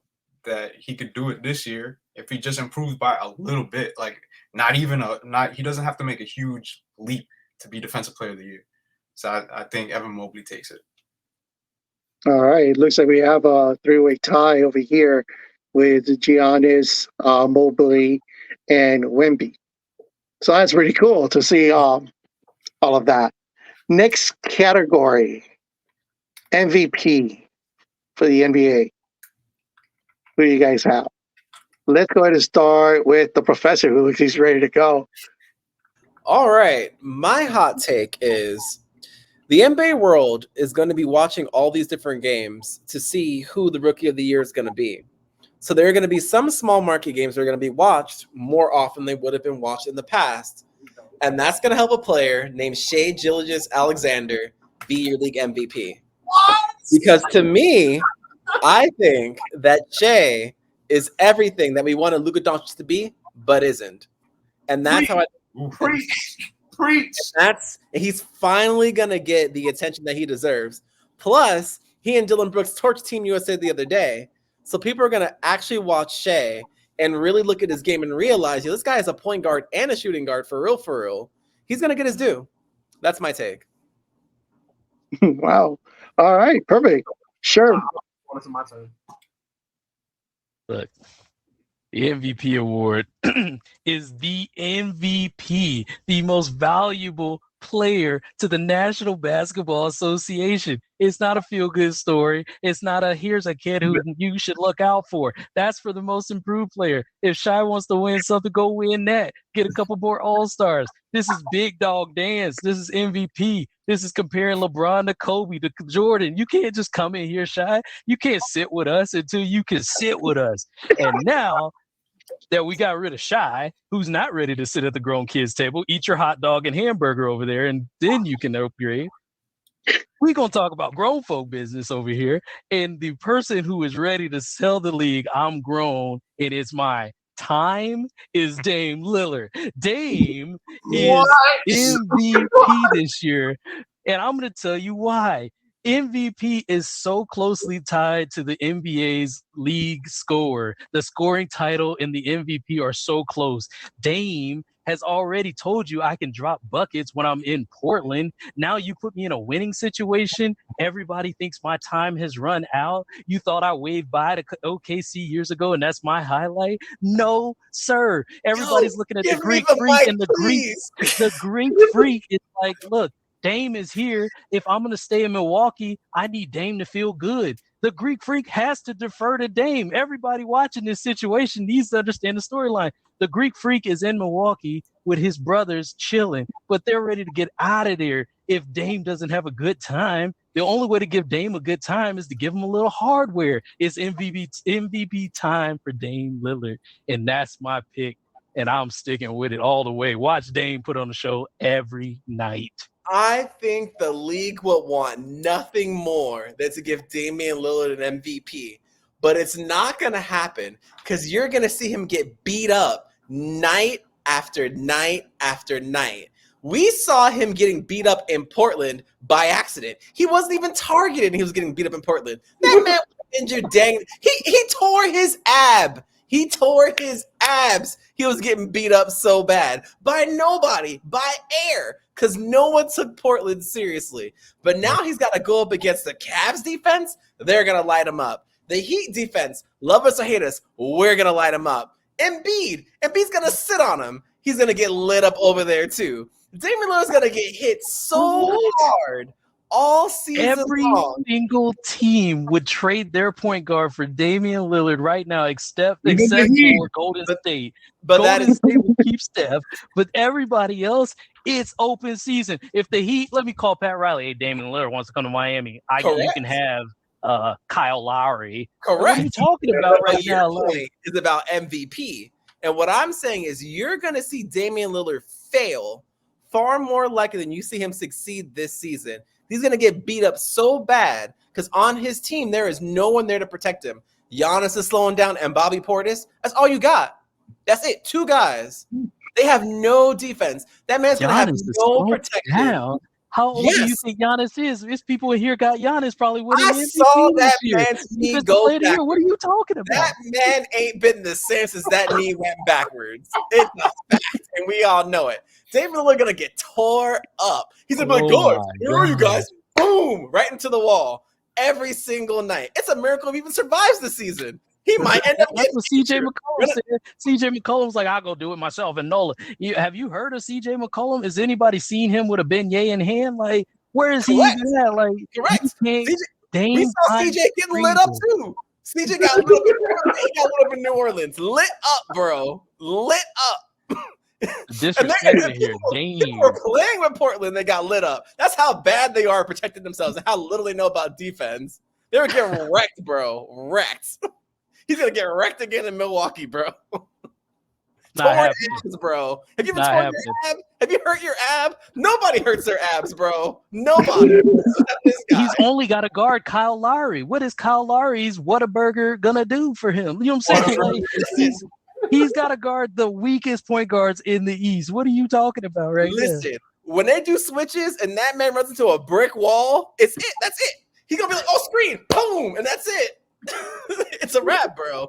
Speaker 3: he could do it this year if he just improves by a little bit. Like, he doesn't have to make a huge leap to be Defensive Player of the Year. So I think Evan Mobley takes it.
Speaker 2: All right. Looks like we have a three-way tie over here with Giannis, Mobley, and Wemby. So that's pretty cool to see all of that. Next category, MVP for the NBA. Who do you guys have? Let's go ahead and start with the professor, who looks he's ready to go.
Speaker 7: All right. My hot take is the NBA world is going to be watching all these different games to see who the Rookie of the Year is going to be. So there are going to be some small market games that are going to be watched more often than would have been watched in the past. And that's going to help a player named Shai Gilgeous-Alexander be your league MVP. What? Because to me, I think that Shai is everything that we wanted Luka Doncic to be, but isn't. And that's how
Speaker 4: Preach.
Speaker 7: He's finally gonna get the attention that he deserves. Plus, he and Dylan Brooks torched Team USA the other day, so people are gonna actually watch Shea and really look at his game and realize, this guy is a point guard and a shooting guard for real, for real. He's gonna get his due. That's my take.
Speaker 2: Wow. All right. Perfect. Sure.
Speaker 4: It's my turn.
Speaker 8: Look, the MVP award is the MVP, the most valuable player to the National Basketball Association. It's not a feel-good story. It's not a here's a kid who you should look out for. That's for the most improved player. If Shai wants to win something, go win that. Get a couple more All-Stars. This is big dog dance. This is MVP. This is comparing LeBron to Kobe to Jordan. You can't just come in here, Shai. You can't sit with us until you can sit with us. And now that we got rid of Shai, who's not ready to sit at the grown kids table, eat your hot dog and hamburger over there, and then you can upgrade. We're going to talk about grown folk business over here. And the person who is ready to sell the league, I'm grown, and it's my time, is Dame Lillard. Dame is MVP this year, and I'm going to tell you why. MVP is so closely tied to the NBA's league score. The scoring title and the MVP are so close. Dame has already told you I can drop buckets when I'm in Portland. Now you put me in a winning situation. Everybody thinks my time has run out. You thought I waved by to OKC years ago and that's my highlight? No, sir. Everybody's looking at the Greek freak, and the Greek freak is like, look, Dame is here. If I'm going to stay in Milwaukee, I need Dame to feel good. The Greek freak has to defer to Dame. Everybody watching this situation needs to understand the storyline. The Greek freak is in Milwaukee with his brothers chilling, but they're ready to get out of there if Dame doesn't have a good time. The only way to give Dame a good time is to give him a little hardware. It's MVP time for Dame Lillard, and that's my pick, and I'm sticking with it all the way. Watch Dame put on the show every night.
Speaker 7: I think the league would want nothing more than to give Damian Lillard an MVP. But it's not going to happen because you're going to see him get beat up night after night after night. We saw him getting beat up in Portland by accident. He wasn't even targeted and he was getting beat up in Portland. That man was injured dang. He tore his ab. He tore his abs. He was getting beat up so bad by nobody, by air, because no one took Portland seriously. But now he's got to go up against the Cavs defense. They're going to light him up. The Heat defense, love us or hate us, we're going to light him up. Embiid's going to sit on him. He's going to get lit up over there too. Damian Lillard's going to get hit so hard all season long.
Speaker 8: Single team would trade their point guard for Damian Lillard right now, except for Golden State.
Speaker 7: But
Speaker 8: Golden State will keep Steph, but everybody else, it's open season. If the Heat, let me call Pat Riley. Hey, Damian Lillard wants to come to Miami. You can have Kyle Lowry.
Speaker 7: Correct.
Speaker 8: What are you talking about right now?
Speaker 7: Your point is about MVP. And what I'm saying is you're going to see Damian Lillard fail far more likely than you see him succeed this season. He's going to get beat up so bad because on his team, there is no one there to protect him. Giannis is slowing down and Bobby Portis. That's all you got. That's it. 2 guys. They have no defense. That man's going to have no protection.
Speaker 8: How old do you think Giannis is? There's people in here got Giannis probably winning
Speaker 7: I
Speaker 8: MVP
Speaker 7: saw that
Speaker 8: this year.
Speaker 7: man's knee go backwards.
Speaker 8: What are you talking about?
Speaker 7: That man ain't been the same since that knee went backwards. It's a fact, and we all know it. David Lillard gonna get tore up. He's gonna be like, "Guys, where are you guys?" Boom, right into the wall every single night. It's a miracle he even survives the season. He might end up.
Speaker 8: That's what CJ McCollum said. CJ McCollum's like, I'll go do it myself. And Nola, have you heard of CJ McCollum? Has anybody seen him with a beignet in hand? Like, where is he even at? Like,
Speaker 7: correct. We saw CJ getting lit up too. CJ got lit up in New Orleans. Lit up, bro. Lit up.
Speaker 8: Disrespect here.
Speaker 7: People were playing with Portland. They got lit up. That's how bad they are protecting themselves and how little they know about defense. They were getting wrecked, bro. Wrecked. He's gonna get wrecked again in Milwaukee, bro. Torn abs, bro. Have you ever torn your ab? Have you hurt your ab? Nobody hurts their abs, bro. Nobody.
Speaker 8: He's only got to guard Kyle Lowry. What is Kyle Lowry's Whataburger gonna do for him? You know what I'm saying? Like, He's got to guard the weakest point guards in the East. What are you talking about right now?
Speaker 7: Listen, when they do switches and that man runs into a brick wall, it's it. That's it. He's gonna be like, "Oh, screen, boom," and that's it. It's a wrap, bro.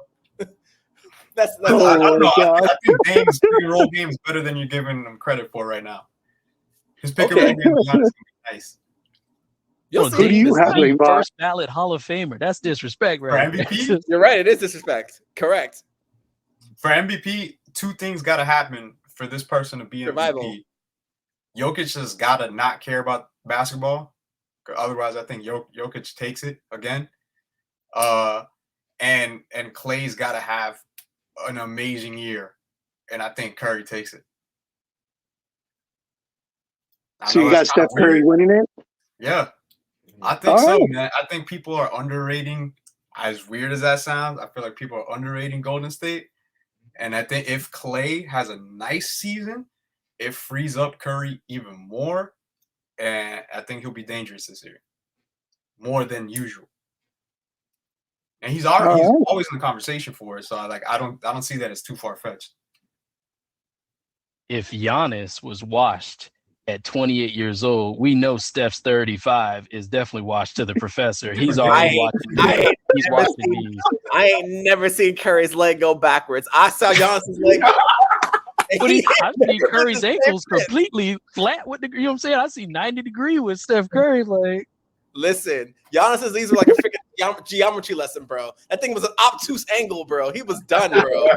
Speaker 7: That's
Speaker 3: I don't know.
Speaker 2: God.
Speaker 3: I think Dame's pick and roll game is better than you're giving him credit for right now. His pick and roll game is honestly nice.
Speaker 7: You'll
Speaker 8: Bro,
Speaker 7: see.
Speaker 2: Who do you
Speaker 8: Dame is
Speaker 2: have,
Speaker 8: the
Speaker 2: LAMEBOT?
Speaker 8: first ballot Hall of Famer. That's disrespect, right?
Speaker 3: For MVP?
Speaker 7: You're right. It is disrespect. Correct.
Speaker 3: For MVP, two things got to happen for this person to be
Speaker 7: Survival.
Speaker 3: MVP. Jokic has got to not care about basketball. Otherwise, I think Jokic takes it again. And Clay's got to have an amazing year, and I think Curry takes it. I
Speaker 2: So
Speaker 3: know
Speaker 2: you
Speaker 3: that's
Speaker 2: got
Speaker 3: kinda
Speaker 2: Steph Curry
Speaker 3: weird.
Speaker 2: winning it?
Speaker 3: Yeah, I think
Speaker 2: All
Speaker 3: so,
Speaker 2: right.
Speaker 3: man. I think people are underrating. As weird as that sounds, I feel like people are underrating Golden State. And I think if Clay has a nice season, it frees up Curry even more. And I think he'll be dangerous this year, more than usual. And he's
Speaker 2: All right.
Speaker 3: always in the conversation for it. So I don't see that as too far fetched.
Speaker 8: If Giannis was washed at 28 years old, we know Steph's 35 is definitely washed to the professor. He's already watching. He's watching these.
Speaker 7: I ain't never seen Curry's leg go backwards. I saw Giannis's leg.
Speaker 8: But I see Curry's ankles completely flat with the, you know what I'm saying? I see 90 degree with Steph Curry. Like,
Speaker 7: Listen, Giannis's knees were like a freaking geometry lesson, bro. That thing was an obtuse angle, bro. He was done, bro.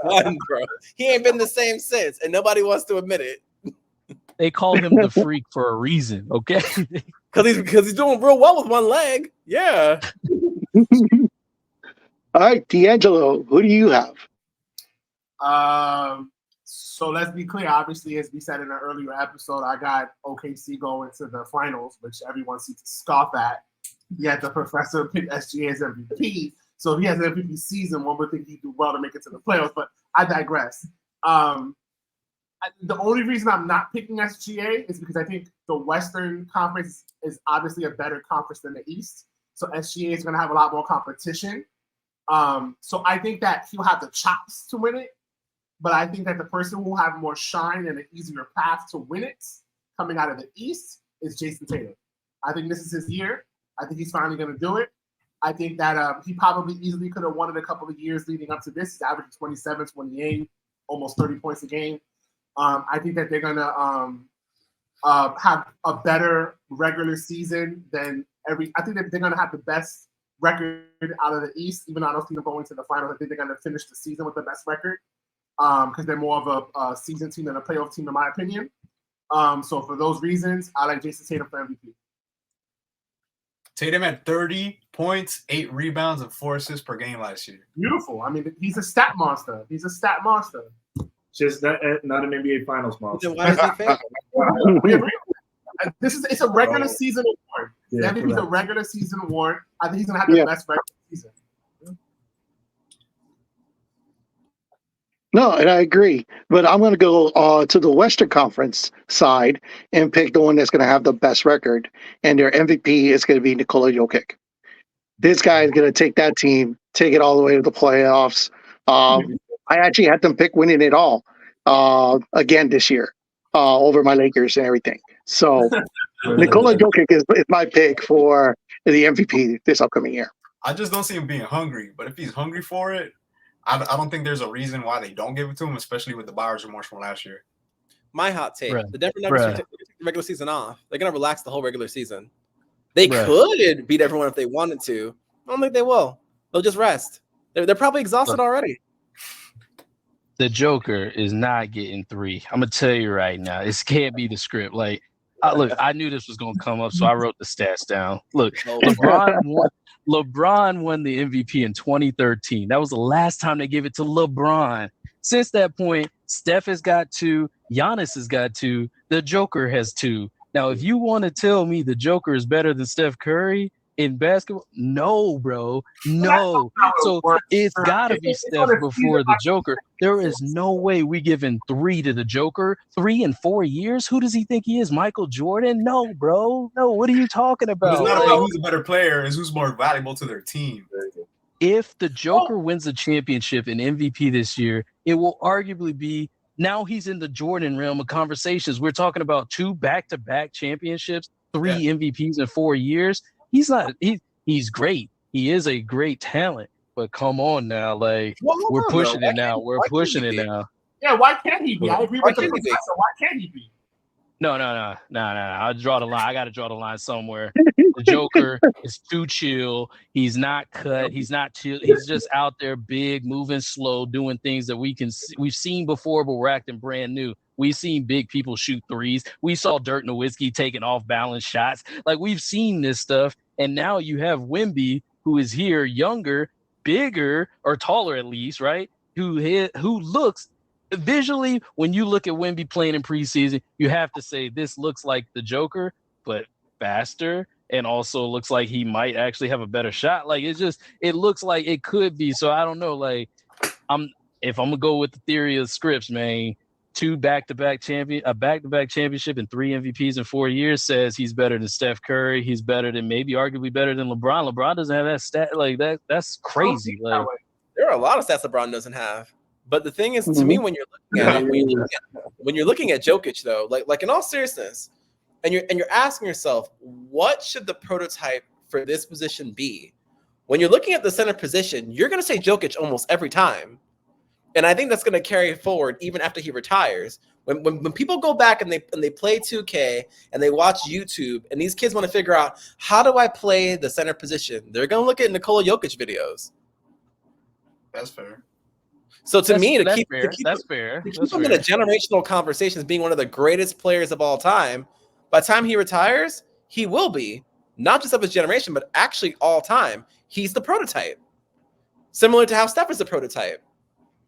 Speaker 7: Done, bro. He ain't been the same since, and nobody wants to admit it.
Speaker 8: they call him the freak for a reason, okay?
Speaker 7: Because he's doing real well with one leg. Yeah.
Speaker 2: All right, D'Angelo, who do you have?
Speaker 4: So let's be clear. Obviously, as we said in an earlier episode, I got OKC going to the finals, which everyone seems to scoff at. Yet the professor picked SGA as MVP. So if he has an MVP season, one would think he'd do well to make it to the playoffs. But I digress. The only reason I'm not picking SGA is because I think the Western Conference is obviously a better conference than the East. So SGA is going to have a lot more competition. So I think that he'll have the chops to win it. But I think that the person who will have more shine and an easier path to win it coming out of the East is Jason Tatum. I think this is his year. I think he's finally going to do it. I think that he probably easily could have won it a couple of years leading up to this. He's averaging 27, 28, almost 30 points a game. I think that they're going to have a better regular season than I think that they're going to have the best record out of the East, even though I don't see them going to the finals. I think they're going to finish the season with the best record. Because they're more of a season team than a playoff team, in my opinion. So for those reasons, I like Jason Tatum for MVP.
Speaker 3: Tatum had 30 points, 8 rebounds, and 4 assists per game last year.
Speaker 4: Beautiful. I mean, he's a stat monster.
Speaker 5: Just not an NBA Finals monster.
Speaker 7: Then why is he favored?
Speaker 4: We agree. It's a regular season award.
Speaker 5: Yeah,
Speaker 4: MVP is a regular season award. I think he's gonna have the best regular season.
Speaker 2: No, and I agree. But I'm going to go to the Western Conference side and pick the one that's going to have the best record. And their MVP is going to be Nikola Jokic. This guy is going to take that team, take it all the way to the playoffs. I actually had them pick winning it all again this year over my Lakers and everything. So Nikola Jokic is my pick for the MVP this upcoming year.
Speaker 3: I just don't see him being hungry. But if he's hungry for it, I don't think there's a reason why they don't give it to him, especially with the buyer's remorse from last year.
Speaker 7: My hot take:
Speaker 8: Bruh.
Speaker 7: the Denver Nuggets
Speaker 8: Bruh.
Speaker 7: take the regular season off. They're gonna relax the whole regular season. They
Speaker 8: Bruh.
Speaker 7: could beat everyone if they wanted to. I don't think they will. They'll just rest. They're probably exhausted already.
Speaker 8: The Joker is not getting 3. I'm gonna tell you right now, this can't be the script. Like, look, I knew this was gonna come up, so I wrote the stats down. Look, LeBron won the MVP in 2013. That was the last time they gave it to LeBron. Since that point, Steph has got 2, Giannis has got 2, the Joker has 2. Now, if you want to tell me the Joker is better than Steph Curry in basketball, no, bro, no. So it's got to be Steph before the Joker. There is no way we giving 3 to the Joker. 3 in 4 years? Who does he think he is? Michael Jordan? No, bro. No, what are you talking
Speaker 3: But
Speaker 8: about?
Speaker 3: it's not about who's a better player, it's who's more valuable to their team.
Speaker 8: if the Joker wins the championship and MVP this year, it will arguably be now he's in the Jordan realm of conversations. We're talking about 2 back-to-back championships, 3 MVPs in 4 years. He's great. He is a great talent. But come on now, like we're pushing it now. We're pushing it now.
Speaker 4: Yeah, why can't he be? I agree with the professor. Why can't he be?
Speaker 8: No. I draw the line. I got to draw the line somewhere. The Joker is too chill. He's not cut. He's not chill. He's just out there, big, moving slow, doing things that we've seen before, but we're acting brand new. We've seen big people shoot threes. We saw Dirk Nowitzki taking off balance shots. Like we've seen this stuff, and now you have Wemby, who is here, younger, bigger, or taller at least, right? Who looks. Visually, when you look at Wemby playing in preseason, you have to say this looks like the Joker, but faster, and also looks like he might actually have a better shot. Like it looks like it could be. So I don't know. Like if I'm gonna go with the theory of scripts, man, 2 back-to-back championship and 3 MVPs in 4 years says he's better than Steph Curry. He's better than maybe arguably better than LeBron. LeBron doesn't have that stat like that. That's crazy. Like
Speaker 7: there are a lot of stats LeBron doesn't have. But the thing is, to me, when you're looking at it, when you're looking at Jokic, though, like in all seriousness, and you're asking yourself, what should the prototype for this position be? When you're looking at the center position, you're going to say Jokic almost every time, and I think that's going to carry forward even after he retires. When people go back and they play 2K and they watch YouTube, and these kids want to figure out how do I play the center position, they're going to look at Nikola Jokic videos.
Speaker 3: That's fair.
Speaker 7: So to me, to keep
Speaker 8: him
Speaker 7: in a generational conversation as being one of the greatest players of all time, by the time he retires, he will be not just of his generation, but actually all time. He's the prototype, similar to how Steph is the prototype.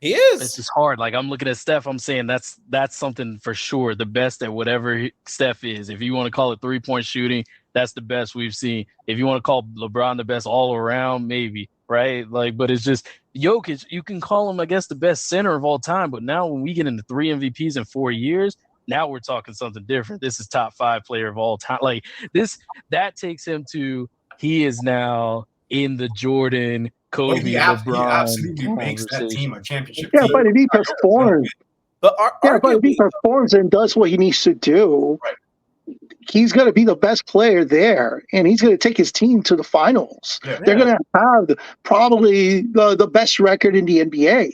Speaker 7: He is.
Speaker 8: It's just hard. Like I'm looking at Steph, I'm saying that's something for sure. The best at whatever Steph is. If you want to call it 3-point shooting, that's the best we've seen. If you want to call LeBron the best all around, maybe. Right? Like, but it's just Jokic, you can call him, I guess, the best center of all time. But now when we get into 3 MVPs in 4 years, now we're talking something different. This is top 5 player of all time. Like that takes him to, he is now in the Jordan, Kobe, LeBron.
Speaker 3: He absolutely makes that team a championship
Speaker 2: team.
Speaker 3: Yeah,
Speaker 2: but if he performs, but if he performs and does what he needs to do, right, he's going to be the best player there, and he's going to take his team to the finals. Yeah. They're going to have probably the best record in the NBA.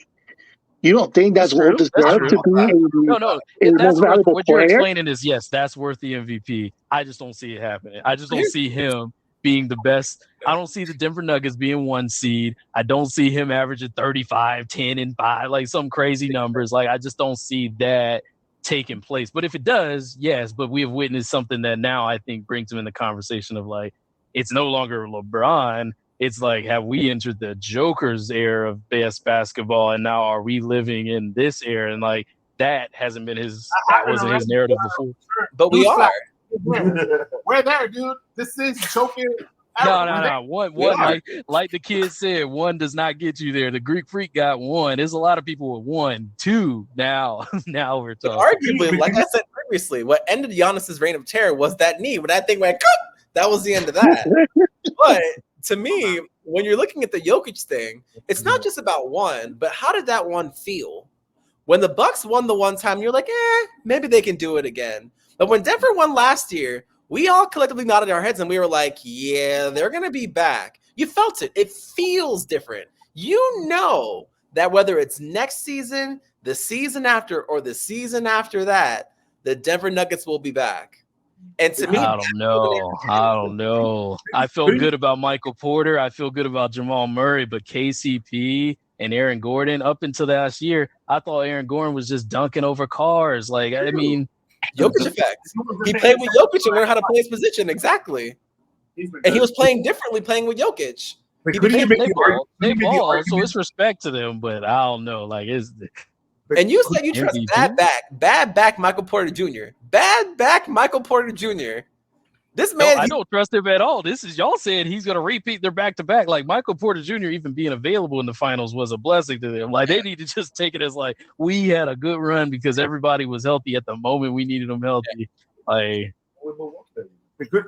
Speaker 2: You don't think that's well deserved to be
Speaker 8: no. That's what you're explaining is, yes, that's worth the MVP. I just don't see it happening. I just don't see him being the best. I don't see the Denver Nuggets being 1 seed. I don't see him averaging 35, 10, and 5, like some crazy numbers. Like I just don't see that taking place. But if it does, yes, but we have witnessed something that now I think brings him in the conversation of like, it's no longer LeBron. It's like, have we entered the Joker's era of best basketball, and now are we living in this era? And like that hasn't been that wasn't his narrative before.
Speaker 7: But we are.
Speaker 4: We're there, dude. This is Joker.
Speaker 8: No. One like the kid said, 1 does not get you there. The Greek Freak got 1. There's a lot of people with 1, 2 now. Now we're talking.
Speaker 7: Arguably, like I said previously, what ended Giannis's reign of terror was that knee. When that thing went, that was the end of that. But to me, when you're looking at the Jokic thing, it's not just about 1, but how did that 1 feel? When the Bucks won the one time, you're like, maybe they can do it again. But when Denver won last year, we all collectively nodded our heads and we were like, yeah, they're going to be back. You felt it. It feels different. You know that whether it's next season, the season after, or the season after that, the Denver Nuggets will be back. And to me,
Speaker 8: I don't know. I feel good about Michael Porter. I feel good about Jamal Murray, but KCP and Aaron Gordon, up until last year, I thought Aaron Gordon was just dunking over cars. Like, I mean,
Speaker 7: Jokic effect. He played with Jokic and learned how to play his position exactly, and he was playing differently playing with Jokic.
Speaker 8: They ball, so it's respect to them, but I don't know. Like,
Speaker 7: and you said you trust bad back Michael Porter Jr. Bad back Michael Porter Jr. This man,
Speaker 8: I don't trust him at all. This is y'all saying he's going to repeat their back-to-back. Like Michael Porter Jr. even being available in the finals was a blessing to them. Like they need to just take it as like we had a good run because everybody was healthy at the moment we needed them healthy. Like,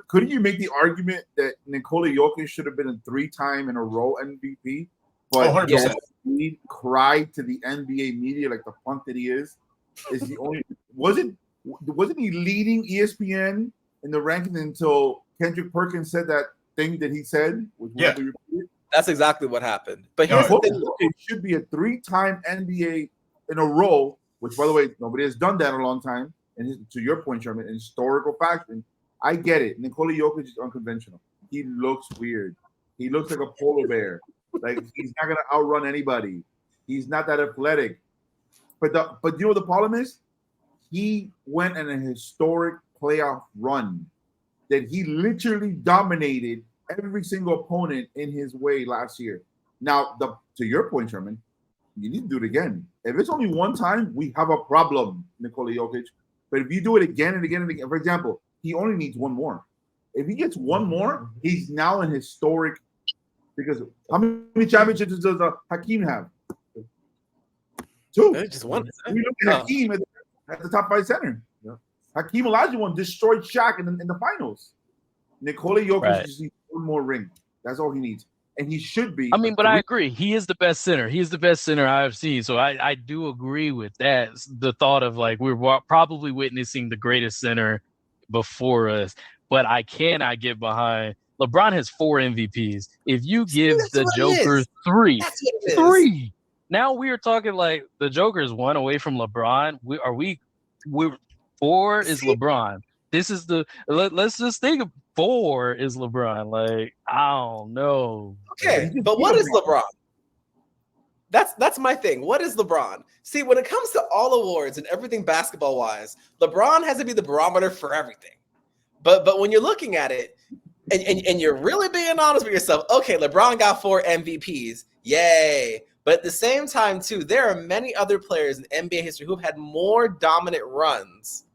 Speaker 6: couldn't you make the argument that Nikola Jokic should have been a 3-time in a row MVP? But
Speaker 3: 100%.
Speaker 6: he cried to the NBA media like the punk that he is the only. Wasn't he leading ESPN in the rankings until Kendrick Perkins said that thing that he said?
Speaker 3: Yeah.
Speaker 7: That's exactly what happened. But here's the thing:
Speaker 6: it should be a 3-time NBA in a row. Which, by the way, nobody has done that in a long time. And to your point, Sherman, in historical fashion, I get it. Nikola Jokic is unconventional. He looks weird. He looks like a polar bear. Like he's not gonna outrun anybody. He's not that athletic. But you know what the problem is? He went on a historic playoff run that he literally dominated every single opponent in his way last year. Now, to your point, Sherman, you need to do it again. If it's only one time, we have a problem, Nikola Jokic. But if you do it again and again and again, for example, he only needs one more. If he gets one more, he's now an historic. Because how many championships does Hakeem have? 2.
Speaker 7: Just one.
Speaker 6: We look at Hakeem at the top 5 center. Yeah. Hakeem Olajuwon destroyed Shaq in the finals. Nikola Jokic just needs one more ring. That's all he needs. And he should be.
Speaker 8: I mean, but I agree. He is the best center. He is the best center I've seen. So I do agree with that. The thought of like we're probably witnessing the greatest center before us. But I cannot get behind. LeBron has 4 MVPs. If you give the Joker 3, now we are talking like the Joker is 1 away from LeBron. We're 4 is LeBron. This is let's just think of 4 is LeBron. Like, I don't know.
Speaker 7: Okay, but what is LeBron? That's my thing. What is LeBron? See, when it comes to all awards and everything basketball wise, LeBron has to be the barometer for everything. But when you're looking at it, and you're really being honest with yourself, okay, LeBron got 4 MVPs, yay! But at the same time, too, there are many other players in NBA history who have had more dominant runs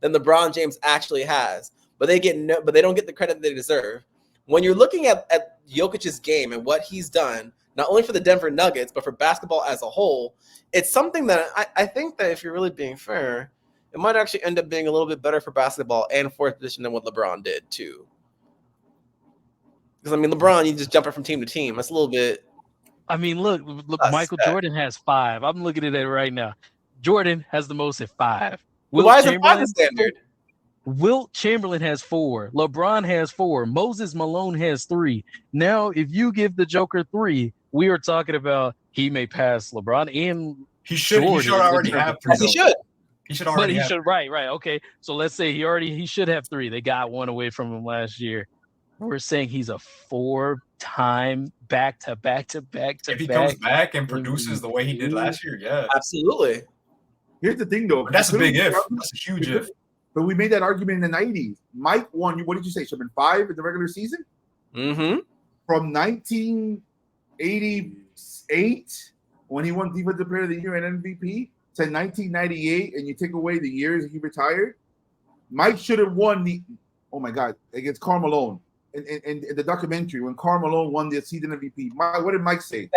Speaker 7: than LeBron James actually has, but they don't get the credit they deserve. When you're looking at Jokic's game and what he's done, not only for the Denver Nuggets but for basketball as a whole, it's something that I think that if you're really being fair, it might actually end up being a little bit better for basketball and 4th position than what LeBron did too. Because I mean, LeBron, you just jumping from team to team. That's a little bit.
Speaker 8: I mean, look, Michael Jordan has 5. I'm looking at it right now. Jordan has the most at 5.
Speaker 7: Why isn't 5 the standard?
Speaker 8: Wilt Chamberlain has 4. LeBron has 4. Moses Malone has 3. Now, if you give the Joker 3, we are talking about he may pass LeBron and
Speaker 3: he should.
Speaker 8: Jordan.
Speaker 3: He should already have 3.
Speaker 7: He should.
Speaker 3: He should already.
Speaker 8: But he should. Right. Okay. So let's say he should have 3. They got 1 away from him last year. We're saying he's a 4-time back-to-back.
Speaker 3: If he comes back and produces the way he did last year, yeah,
Speaker 7: absolutely.
Speaker 6: Here's the thing, though.
Speaker 3: But that's a big if. That's a huge if.
Speaker 6: But we made that argument in the 90s. Mike won. What did you say? Sherman 5 in the regular season?
Speaker 7: Mm-hmm.
Speaker 6: From 1988, when he won Defensive Player of the Year and MVP, to 1998, and you take away the years he retired, Mike should have won against Karl Malone. In the documentary, when Karl Malone won the season MVP, what did Mike say?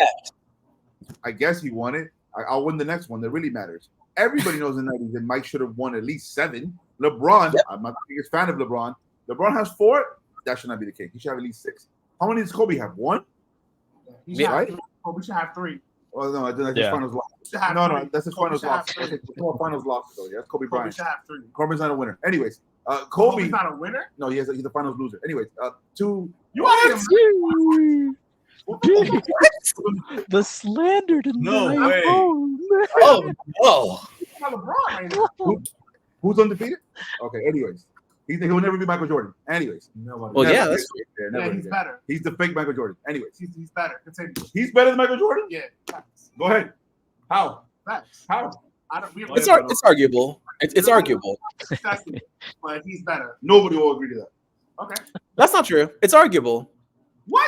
Speaker 6: I guess he won it. I'll win the next one that really matters. Everybody knows in the 90s that Mike should have won at least 7. LeBron, I'm not the biggest fan of LeBron. LeBron has 4. That should not be the case. He should have at least 6. How many does Kobe have? 1?
Speaker 4: Kobe should have 3.
Speaker 6: Oh no, that's his finals loss. No, that's his finals loss. Finals loss though. Yeah, that's Kobe Bryant.
Speaker 4: Should have 3.
Speaker 6: Kobe's not a winner. Anyways, Kobe's
Speaker 4: not a winner.
Speaker 6: No, he's the finals loser. Anyways, 2.
Speaker 8: The slander tonight.
Speaker 3: No way.
Speaker 7: Oh.
Speaker 6: Who's undefeated? Okay. Anyways, he'll never be Michael Jordan. Anyways,
Speaker 7: that's
Speaker 4: he's better.
Speaker 6: He's the fake Michael Jordan. Anyways,
Speaker 4: he's better. Continue.
Speaker 6: He's better than Michael Jordan.
Speaker 4: Yeah.
Speaker 6: Go ahead. How?
Speaker 4: Facts.
Speaker 6: How?
Speaker 7: It's arguable. It's arguable.
Speaker 4: But he's better.
Speaker 6: Nobody will agree to that.
Speaker 4: Okay.
Speaker 7: That's not true. It's arguable.
Speaker 4: What?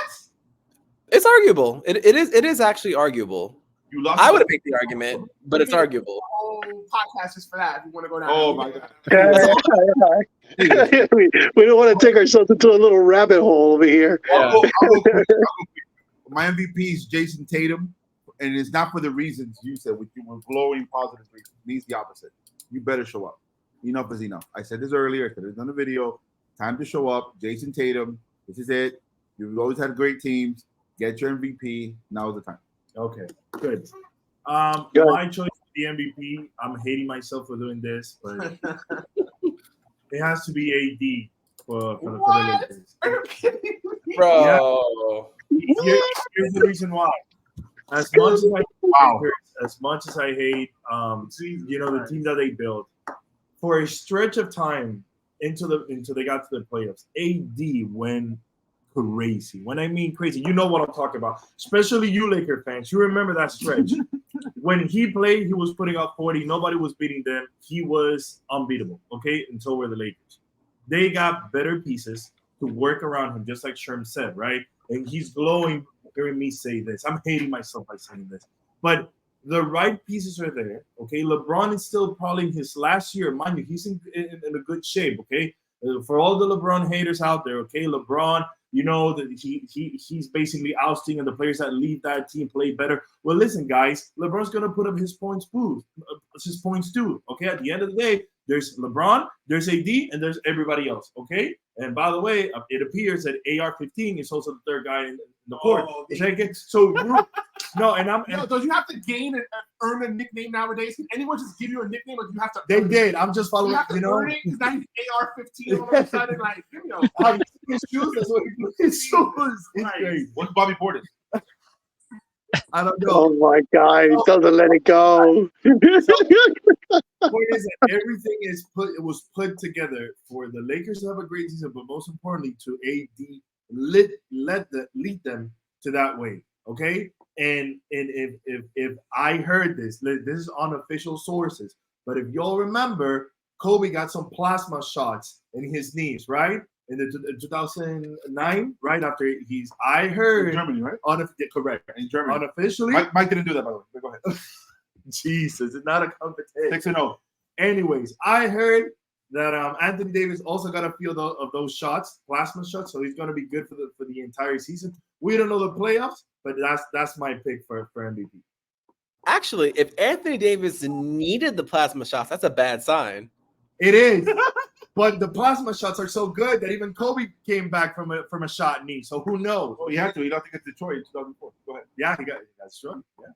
Speaker 7: It's arguable. It is actually arguable.
Speaker 6: You lost.
Speaker 7: I would have picked the argument, but it's arguable.
Speaker 4: Whole podcast just for that. If you want to go down.
Speaker 6: Oh my god.
Speaker 2: We don't want to take ourselves into a little rabbit hole over here.
Speaker 6: I'll go my MVP is Jason Tatum, and it's not for the reasons you said. With glowing positive reasons. It means the opposite. You better show up. Enough is enough. I said this earlier. I said it on the video. Time to show up. Jason Tatum. This is it. You've always had great teams. Get your MVP. Now is the time.
Speaker 5: Okay, good.
Speaker 2: Good.
Speaker 5: My choice for the MVP. I'm hating myself for doing this, but it has to be AD for the Lakers.
Speaker 4: Are you kidding me?
Speaker 7: Bro.
Speaker 5: Here's the reason why. As much as I hate Lakers, as much as I hate, the team that they built, for a stretch of time into they got to the playoffs, AD went crazy. When I mean crazy, you know what I'm talking about. Especially you Laker fans, you remember that stretch. When he played, he was putting up 40. Nobody was beating them. He was unbeatable. Okay, and so were the Lakers. They got better pieces to work around him, just like Sherm said, right? And he's glowing hearing me say this. I'm hating myself by saying this. But the right pieces are there, okay? LeBron is still probably in his last year. Mind you, he's in a good shape, okay? For all the LeBron haters out there, okay? LeBron, you know that he's basically ousting, and the players that leave that team play better. Well, listen, guys, LeBron's gonna put up his points too. Okay, at the end of the day, there's LeBron, there's AD, and there's everybody else. Okay, and by the way, it appears that AR-15 is also the third guy in the court. So no, and I'm.
Speaker 4: Don't you have to gain and earn a nickname nowadays? Can anyone just give you a nickname, or do you have to?
Speaker 5: They did. I'm just following.
Speaker 4: You have to earn it because now he's AR-15 all of a sudden. Like,
Speaker 5: his shoes. That's what he put his shoes. It's crazy.
Speaker 6: What's Bobby Portis?
Speaker 5: I don't know.
Speaker 2: Oh my God, he doesn't let it go.
Speaker 5: The point is that everything was put together for the Lakers to have a great season, but most importantly, to AD lead them to that way. Okay, and if I heard this is unofficial sources, but if y'all remember, Kobe got some plasma shots in his knees, right? In the 2009, right after I heard
Speaker 6: in Germany, right?
Speaker 5: Correct.
Speaker 6: In Germany,
Speaker 5: unofficially.
Speaker 6: Mike didn't do that, by the way. Go ahead.
Speaker 5: Jesus, it's not a competition.
Speaker 6: 6-0.
Speaker 5: Anyways, I heard that Anthony Davis also got a few of those shots, plasma shots, so he's going to be good for the entire season. We don't know the playoffs, but that's my pick for MVP.
Speaker 7: Actually, if Anthony Davis needed the plasma shots, that's a bad sign.
Speaker 5: It is. But the plasma shots are so good that even Kobe came back from a shot knee. So who knows?
Speaker 6: Oh, he had to. He got to get Detroit in 2004. Go ahead.
Speaker 5: Yeah, that's true. Yeah.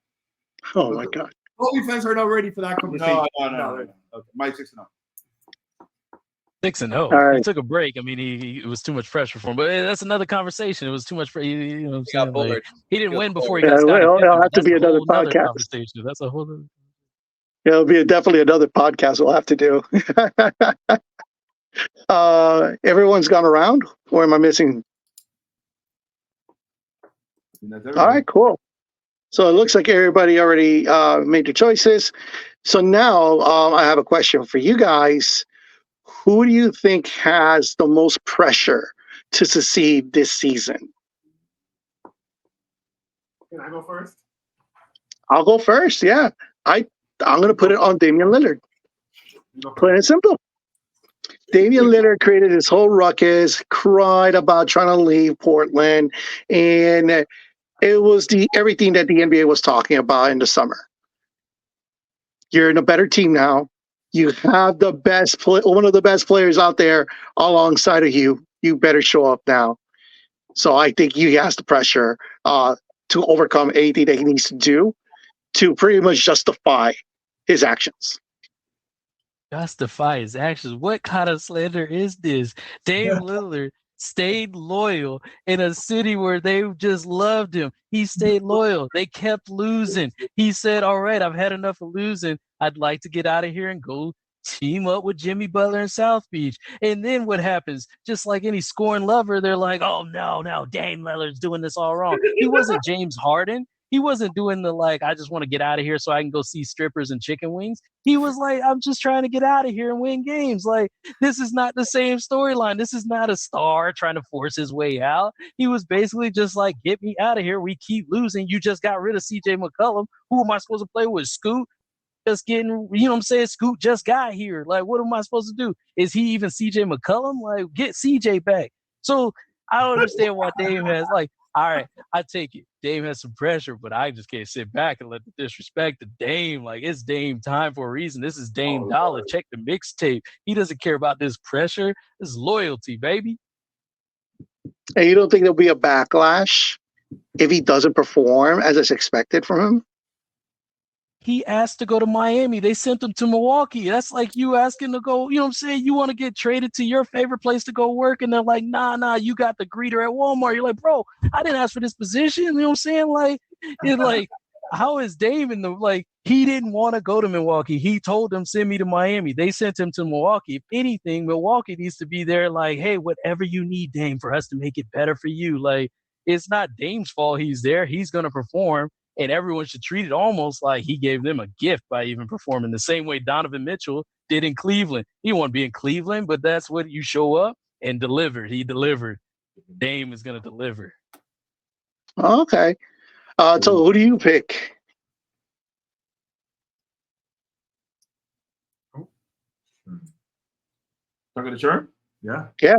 Speaker 2: Oh my God.
Speaker 5: Kobe fans are not ready for that conversation.
Speaker 6: No. Okay. Mike 6-0.
Speaker 8: 6-0.
Speaker 2: All right.
Speaker 8: He took a break. I mean, it was too much pressure for him. But that's another conversation. It was too much. You know what I'm saying? Like, he didn't win before he got started.
Speaker 2: It'll have to be another podcast.
Speaker 8: Conversation. That's a whole other.
Speaker 2: It'll be definitely another podcast we'll have to do. Everyone's gone around, or am I missing? All right, cool. So it looks like everybody already made their choices. So now I have a question for you guys. Who do you think has the most pressure to succeed this season?
Speaker 4: Can I go first?
Speaker 2: I'll go first. Yeah, I'm going to put it on Damian Lillard. Plain and simple. Damian Lillard created this whole ruckus, cried about trying to leave Portland, and it was everything that the NBA was talking about in the summer. You're in a better team now. You have one of the best players out there alongside of you. You better show up now. So I think he has the pressure to overcome anything that he needs to do to pretty much justify his actions.
Speaker 8: Justify his actions. What kind of slander is this? Dame Lillard stayed loyal in a city where they just loved him. He stayed loyal. They kept losing. He said, all right, I've had enough of losing. I'd like to get out of here and go team up with Jimmy Butler in South Beach. And then what happens? Just like any scorned lover, they're like, oh, no, Dame Lillard's doing this all wrong. He wasn't James Harden. He wasn't doing the I just want to get out of here so I can go see strippers and chicken wings. He was like, I'm just trying to get out of here and win games. Like, this is not the same storyline. This is not a star trying to force his way out. He was basically just like, get me out of here. We keep losing. You just got rid of CJ McCollum. Who am I supposed to play with? Scoot? Just getting, you know what I'm saying? Scoot just got here. Like, what am I supposed to do? Is he even CJ McCollum? Like, get CJ back. So I don't understand why Dame has all right, I take it. Dame has some pressure, but I just can't sit back and let the disrespect to Dame. Like, it's Dame time for a reason. This is Dame Dollar. Check the mixtape. He doesn't care about this pressure. This is loyalty, baby.
Speaker 2: And you don't think there'll be a backlash if he doesn't perform as is expected from him?
Speaker 8: He asked to go to Miami. They sent him to Milwaukee. That's like you asking to go, you know what I'm saying? You want to get traded to your favorite place to go work, and they're like, nah, you got the greeter at Walmart. You're like, bro, I didn't ask for this position. You know what I'm saying? Like, it's like, how is Dame in the, like, he didn't want to go to Milwaukee. He told them, send me to Miami. They sent him to Milwaukee. If anything, Milwaukee needs to be there like, hey, whatever you need, Dame, for us to make it better for you. Like, it's not Dame's fault he's there. He's going to perform. And everyone should treat it almost like he gave them a gift by even performing the same way Donovan Mitchell did in Cleveland. He won't be in Cleveland, but that's what you show up and deliver. He delivered. Dame is going to deliver.
Speaker 2: Okay. So who do you pick?
Speaker 6: Talking to Sherm?
Speaker 5: Yeah.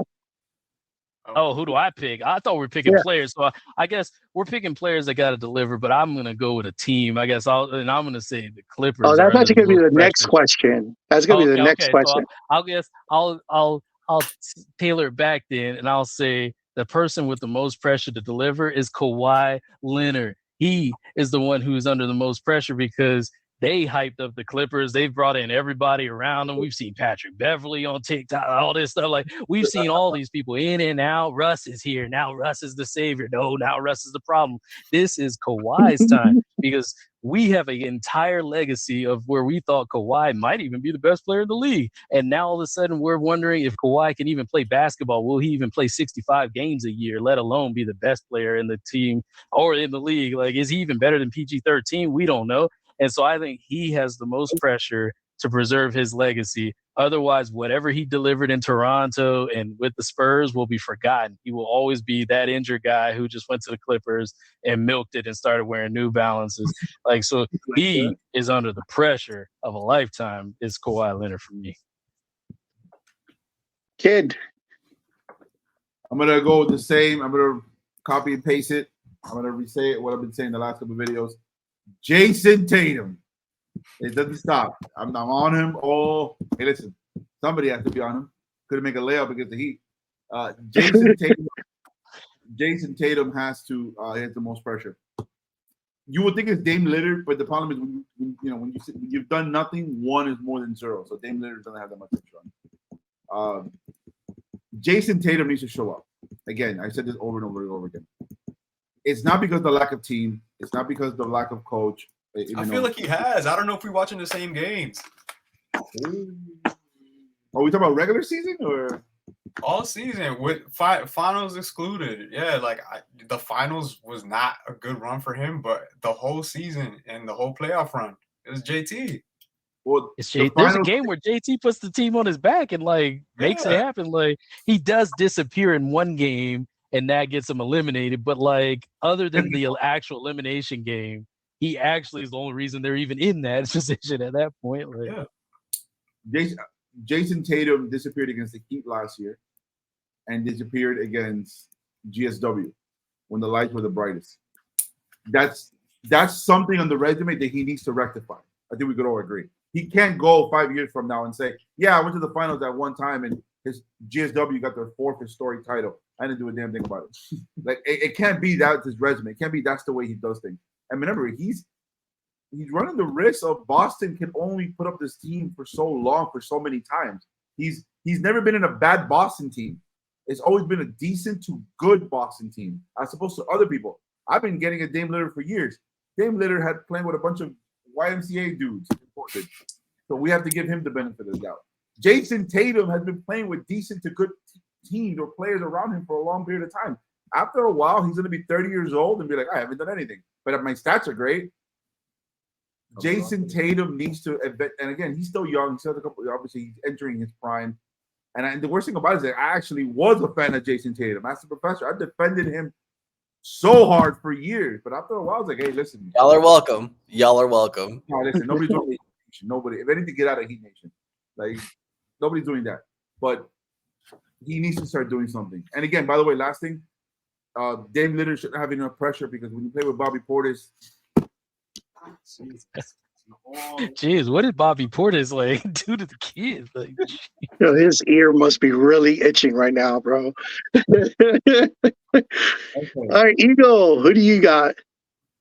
Speaker 8: Oh, who do I pick? I thought we were picking players. So I guess we're picking players that got to deliver, but I'm going to go with a team. I guess I'm going to say the Clippers.
Speaker 2: Oh, that's actually going to be the next
Speaker 8: pressure.
Speaker 2: question. That's going to be the next question.
Speaker 8: So I'll tailor it back then, and I'll say the person with the most pressure to deliver is Kawhi Leonard. He is the one who's under the most pressure because they hyped up the Clippers. They've brought in everybody around them. We've seen Patrick Beverly on TikTok, all this stuff. Like, we've seen all these people in and out. Russ is here. Now Russ is the savior. No, now Russ is the problem. This is Kawhi's time because we have an entire legacy of where we thought Kawhi might even be the best player in the league. And now all of a sudden we're wondering if Kawhi can even play basketball. Will he even play 65 games a year, let alone be the best player in the team or in the league? Like, is he even better than PG-13? We don't know. And so I think he has the most pressure to preserve his legacy. Otherwise, whatever he delivered in Toronto and with the Spurs will be forgotten. He will always be that injured guy who just went to the Clippers and milked it and started wearing New Balances. Like, so he is under the pressure of a lifetime. Is Kawhi Leonard for me.
Speaker 2: Kid.
Speaker 6: I'm going to go with the same. I'm going to copy and paste it. I'm going to re-say it, what I've been saying the last couple of videos. Jason Tatum. It doesn't stop. I'm on him. Oh, hey, listen. Somebody has to be on him. Couldn't make a layup against the Heat. Jason Tatum has to hit the most pressure. You would think it's Dame Lillard, but the problem is when you've done nothing, one is more than zero. So Dame Lillard doesn't have that much pressure on. Jason Tatum needs to show up. Again, I said this over and over and over again. It's not because of the lack of team. It's not because of the lack of coach.
Speaker 3: I feel like he has. I don't know if we're watching the same games.
Speaker 6: Are we talking about regular season or
Speaker 3: all season with finals excluded? Yeah, like the finals was not a good run for him, but the whole season and the whole playoff run, it was JT.
Speaker 6: Well,
Speaker 8: there's a game where JT puts the team on his back and makes it happen. Like, he does disappear in one game and that gets him eliminated. But other than the actual elimination game, he actually is the only reason they're even in that position at that point.
Speaker 6: Jason Tatum disappeared against the Heat last year and disappeared against GSW when the lights were the brightest. That's something on the resume that he needs to rectify. I think we could all agree. He can't go 5 years from now and say, yeah, I went to the finals at one time and his GSW got their 4th historic title. I didn't do a damn thing about it. It can't be that's his resume. It can't be that's the way he does things. And remember, he's running the risk of Boston can only put up this team for so long, for so many times. He's never been in a bad Boston team. It's always been a decent to good Boston team, as opposed to other people. I've been getting a Dame Lillard for years. Dame Lillard had playing with a bunch of YMCA dudes. So we have to give him the benefit of the doubt. Jason Tatum has been playing with decent to good teams or players around him for a long period of time. After a while, he's going to be 30 years old and be like, I haven't done anything. But my stats are great. Jason Tatum needs to, and again, he's still young. He's still obviously he's entering his prime. And the worst thing about it is that I actually was a fan of Jason Tatum. As a professor, I defended him so hard for years. But after a while, I was like, hey, listen.
Speaker 7: Y'all are welcome. Y'all are welcome.
Speaker 6: No, listen, nobody's doing Heat Nation. Nobody. If anything, get out of Heat Nation. Nobody's doing that. But he needs to start doing something. And again, by the way, last thing, Dame Lillard shouldn't have enough pressure because when you play with Bobby Portis,
Speaker 8: Jeez, what did Bobby Portis like do to the kids? Like,
Speaker 2: Yo, his ear must be really itching right now, bro. All right, Eagle, who do you got?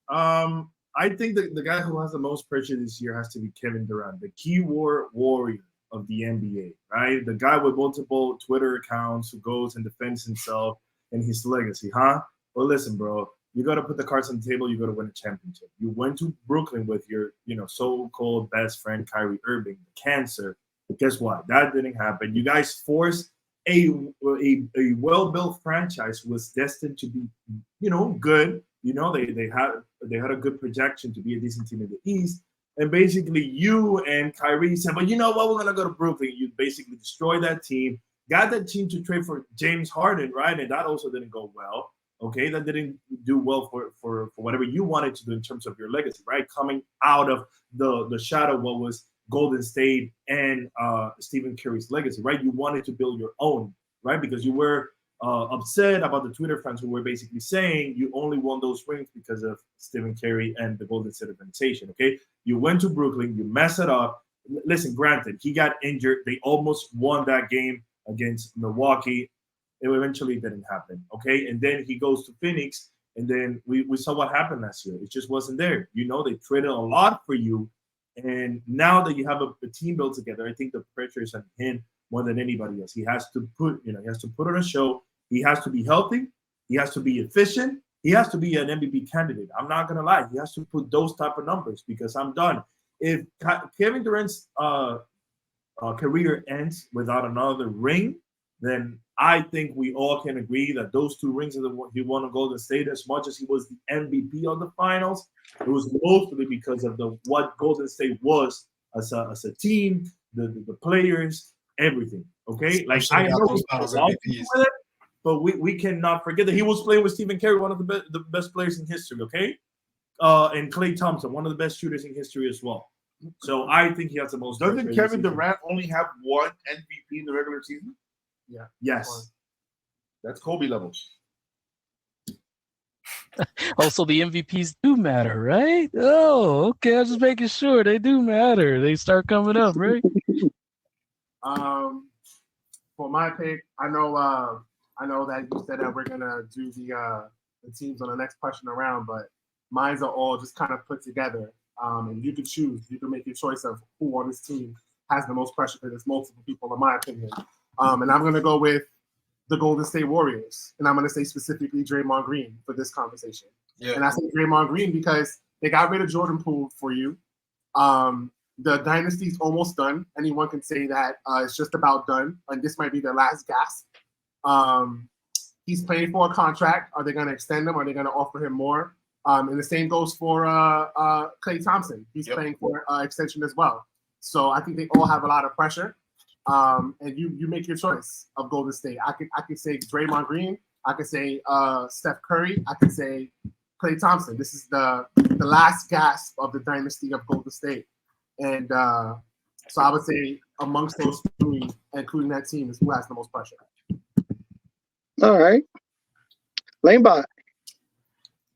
Speaker 5: I think the guy who has the most pressure this year has to be Kevin Durant, the keyword warrior of the NBA, right? The guy with multiple Twitter accounts who goes and defends himself and his legacy, huh? Well, listen, bro, you got to put the cards on the table. You got to win a championship. You went to Brooklyn with your, so-called best friend Kyrie Irving, the cancer. But guess what? That didn't happen. You guys forced a well-built franchise was destined to be, good. They had a good projection to be a decent team in the East. And basically you and Kyrie said, but you know what? We're going to go to Brooklyn. You basically destroyed that team, got that team to trade for James Harden, right? And that also didn't go well. Okay, that didn't do well for whatever you wanted to do in terms of your legacy, right? Coming out of the shadow of what was Golden State and Stephen Curry's legacy, right? You wanted to build your own, right? Because you were upset about the Twitter fans who were basically saying you only won those rings because of Stephen Curry and the Golden State organization, okay? You went to Brooklyn, you messed it up. Listen, granted, he got injured. They almost won that game against Milwaukee. It eventually didn't happen, okay? And then he goes to Phoenix, and then we saw what happened last year. It just wasn't there. They traded a lot for you, and now that you have a team built together, I think the pressure is on him more than anybody else. He has to put on a show. He has to be healthy. He has to be efficient. He has to be an MVP candidate. I'm not gonna lie. He has to put those type of numbers because I'm done. If Kevin Durant's career ends without another ring, then I think we all can agree that those 2 rings that he won on Golden State, as much as he was the MVP of the finals, it was mostly because of what Golden State was as a team, the players, everything. Okay, like I know but we cannot forget that he was playing with Stephen Curry, one of the best players in history. Okay, and Klay Thompson, one of the best shooters in history as well. So I think he has the most.
Speaker 6: Doesn't Kevin Durant only have one MVP in the regular season?
Speaker 5: Yeah. Yes.
Speaker 6: That's Kobe levels.
Speaker 8: Also, the MVPs do matter, right? Oh, okay. I'm just making sure they do matter. They start coming up, right?
Speaker 4: For my pick, I know that you said that we're gonna do the teams on the next question around, but mine's are all just kind of put together. And you can choose. You can make your choice of who on this team has the most pressure because there's multiple people, in my opinion. And I'm going to go with the Golden State Warriors. And I'm going to say specifically Draymond Green for this conversation. Yeah. And I say Draymond Green because they got rid of Jordan Poole for you. The dynasty's almost done. Anyone can say that it's just about done. And this might be their last gasp. He's playing for a contract. Are they going to extend him? Are they going to offer him more? And the same goes for Klay Thompson. He's playing for extension as well. So I think they all have a lot of pressure. And you make your choice of Golden State. I could say Draymond Green. I could say Steph Curry. I could say Klay Thompson. This is the last gasp of the dynasty of Golden State. And so I would say amongst those 3, including that team, is who has the most pressure.
Speaker 2: All right. LAMEBOT.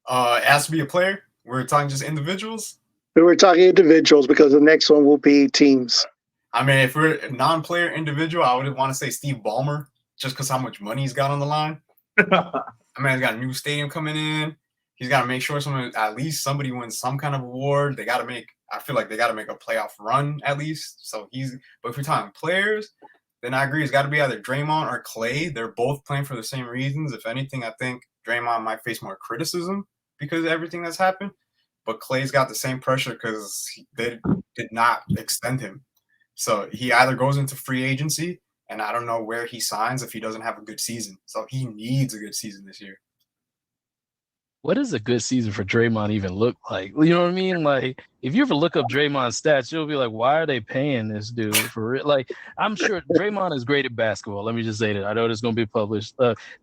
Speaker 3: It has to be a player. We're talking just individuals.
Speaker 2: We were talking individuals because the next one will be teams.
Speaker 3: I mean, if we're a non-player individual, I would want to say Steve Ballmer, just because how much money he's got on the line. I mean, he's got a new stadium coming in. He's got to make sure at least somebody wins some kind of award. I feel like they got to make a playoff run at least. But if we're talking players, then I agree. It's got to be either Draymond or Klay. They're both playing for the same reasons. If anything, I think Draymond might face more criticism because of everything that's happened. But Klay's got the same pressure because they did not extend him. So he either goes into free agency, and I don't know where he signs if he doesn't have a good season. So he needs a good season this year.
Speaker 8: What does a good season for Draymond even look like? You know what I mean? Like, if you ever look up Draymond's stats, you'll be like, why are they paying this dude for real? Like, I'm sure Draymond is great at basketball. Let me just say that. I know it's going to be published.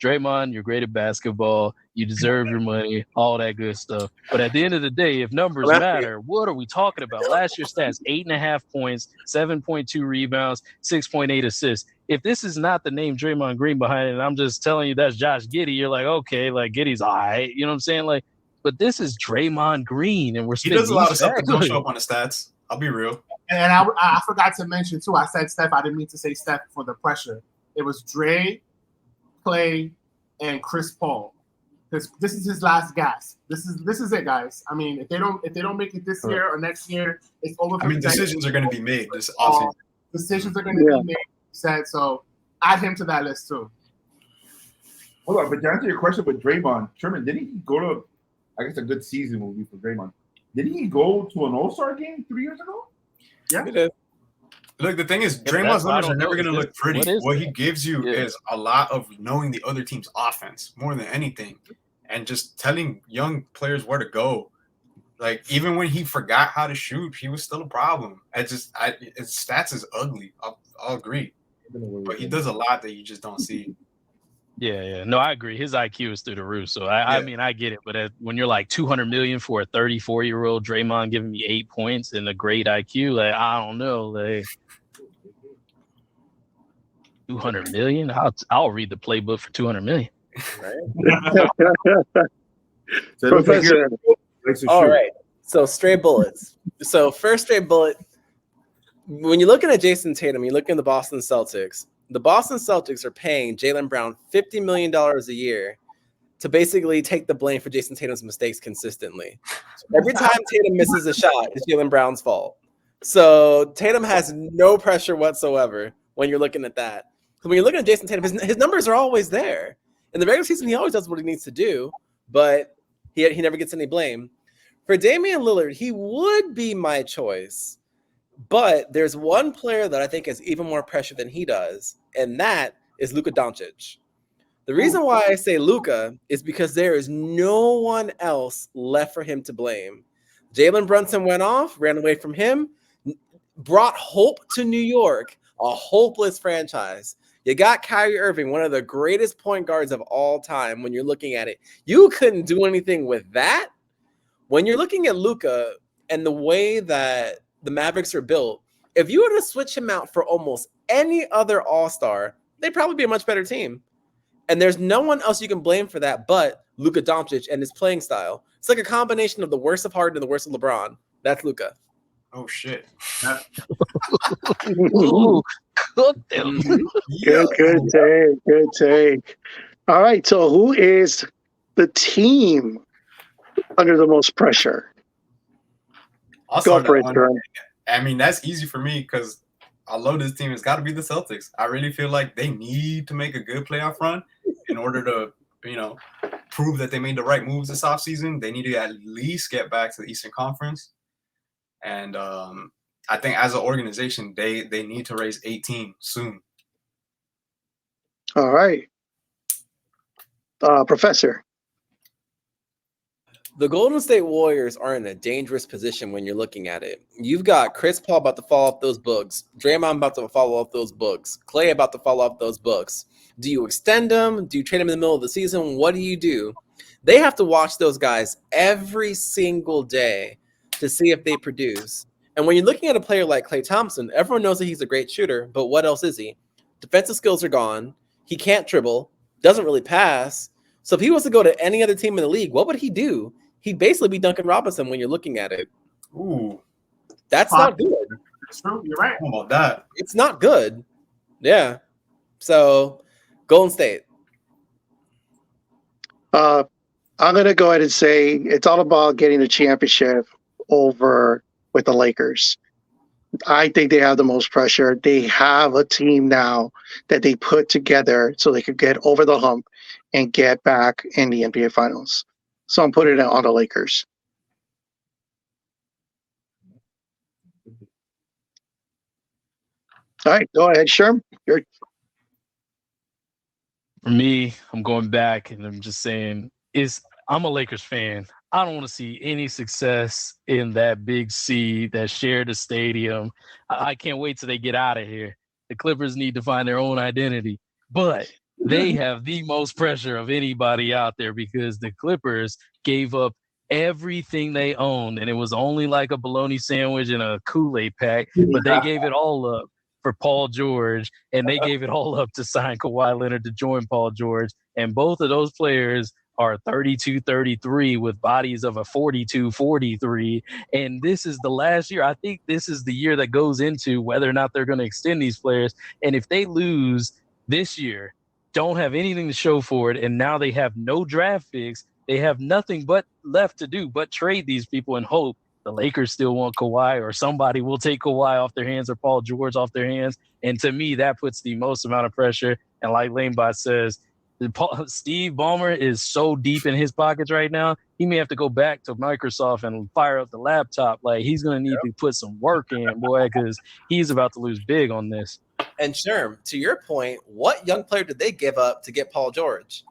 Speaker 8: Draymond, you're great at basketball. You deserve your money, all that good stuff. But at the end of the day, if numbers matter, what are we talking about? Last year's stats, 8.5 points, 7.2 rebounds, 6.8 assists. If this is not the name Draymond Green behind it, and I'm just telling you that's Josh Giddey, you're like, okay, like Giddey's all right. You know what I'm saying? Like, but this is Draymond Green, and
Speaker 3: he does a lot of stuff that don't show up on the stats. I'll be real.
Speaker 4: And I forgot to mention too. I said Steph. I didn't mean to say Steph for the pressure. It was Dre, Clay, and Chris Paul. This is his last gasp. This is it, guys. I mean, if they don't make it this year or next year, it's over.
Speaker 3: I mean, decisions are going to be made this offseason.
Speaker 4: Decisions are going to be made. Said so. Add him to that list too.
Speaker 6: Hold on, but to answer your question with Draymond, Sherman, didn't he go to? I guess a good season will be for Draymond. Didn't he go to an All-Star game 3 years ago?
Speaker 4: Yeah.
Speaker 7: He did.
Speaker 3: Look, the thing is, Draymond's numbers are never going to look pretty. What he gives you is a lot of knowing the other team's offense more than anything, and just telling young players where to go. Like, even when he forgot how to shoot, he was still a problem. His stats is ugly. I'll agree, but he does a lot that you just don't see.
Speaker 8: Yeah. No, I agree. His IQ is through the roof. So I mean, I get it. But when you're like $200 million for a 34-year-old Draymond giving me 8 points and a great IQ, like, I don't know, like $200 million. I'll read the playbook for $200 million.
Speaker 6: Right?
Speaker 2: Professor.
Speaker 7: All right. So stray bullets. So first stray bullet. When you're looking at Jason Tatum, you're looking at the Boston Celtics. The Boston Celtics are paying Jaylen Brown $50 million a year to basically take the blame for Jason Tatum's mistakes consistently. Every time Tatum misses a shot, it's Jaylen Brown's fault. So Tatum has no pressure whatsoever when you're looking at that. So when you're looking at Jason Tatum, his numbers are always there. In the regular season, he always does what he needs to do, but he never gets any blame. For Damian Lillard, he would be my choice. But there's one player that I think has even more pressure than he does, and that is Luka Doncic. The reason why I say Luka is because there is no one else left for him to blame. Jalen Brunson went off, ran away from him, brought hope to New York, a hopeless franchise. You got Kyrie Irving, one of the greatest point guards of all time when you're looking at it. You couldn't do anything with that. When you're looking at Luka and the way that the Mavericks are built, if you were to switch him out for almost any other all-star, they'd probably be a much better team. And there's no one else you can blame for that but Luka Doncic and his playing style. It's like a combination of the worst of Harden and the worst of LeBron. That's Luka.
Speaker 3: Oh, shit.
Speaker 8: Ooh, cooked them.
Speaker 2: Good take. All right, so who is the team under the most pressure?
Speaker 3: I'll
Speaker 2: Go
Speaker 3: start
Speaker 2: for
Speaker 3: that
Speaker 2: it,
Speaker 3: one.
Speaker 2: Sherm.
Speaker 3: I mean, that's easy for me because I love this team. It's got to be the Celtics. I really feel like they need to make a good playoff run in order to, prove that they made the right moves this offseason. They need to at least get back to the Eastern Conference. And I think as an organization, they need to raise 18 soon.
Speaker 2: All right. Professor.
Speaker 7: The Golden State Warriors are in a dangerous position when you're looking at it. You've got Chris Paul about to fall off those books. Draymond about to fall off those books. Clay about to fall off those books. Do you extend them? Do you trade them in the middle of the season? What do? They have to watch those guys every single day to see if they produce. And when you're looking at a player like Klay Thompson, everyone knows that he's a great shooter, but what else is he? Defensive skills are gone. He can't dribble, doesn't really pass. So if he was to go to any other team in the league, what would he do? He'd basically be Duncan Robinson when you're looking at it.
Speaker 3: Ooh.
Speaker 7: That's not good.
Speaker 4: It's true. You're right.
Speaker 3: How about that?
Speaker 7: It's not good. Yeah. So Golden State.
Speaker 2: I'm going to go ahead and say it's all about getting the championship over with the Lakers. I think they have the most pressure. They have a team now that they put together so they could get over the hump and get back in the NBA Finals. So I'm putting it on the Lakers. All right, go ahead, Sherm.
Speaker 8: For me, I'm going back and I'm just saying, I'm a Lakers fan. I don't want to see any success in that big C that share the stadium. I can't wait till they get out of here. The Clippers need to find their own identity. But they have the most pressure of anybody out there because the Clippers gave up everything they owned, and it was only like a bologna sandwich and a Kool-Aid pack, but they gave it all up for Paul George, and they gave it all up to sign Kawhi Leonard to join Paul George, and both of those players are 32-33 with bodies of a 42-43. And this is the last year. I think this is the year that goes into whether or not they're going to extend these players. And if they lose this year, don't have anything to show for it, and now they have no draft picks, they have nothing but left to do but trade these people and hope the Lakers still want Kawhi, or somebody will take Kawhi off their hands, or Paul George off their hands. And to me, that puts the most amount of pressure. And like LameBot says, Steve Ballmer is so deep in his pockets right now, he may have to go back to Microsoft and fire up the laptop. Like, he's going to need to put some work in, boy, because he's about to lose big on this.
Speaker 7: And Sherm, to your point, what young player did they give up to get Paul George?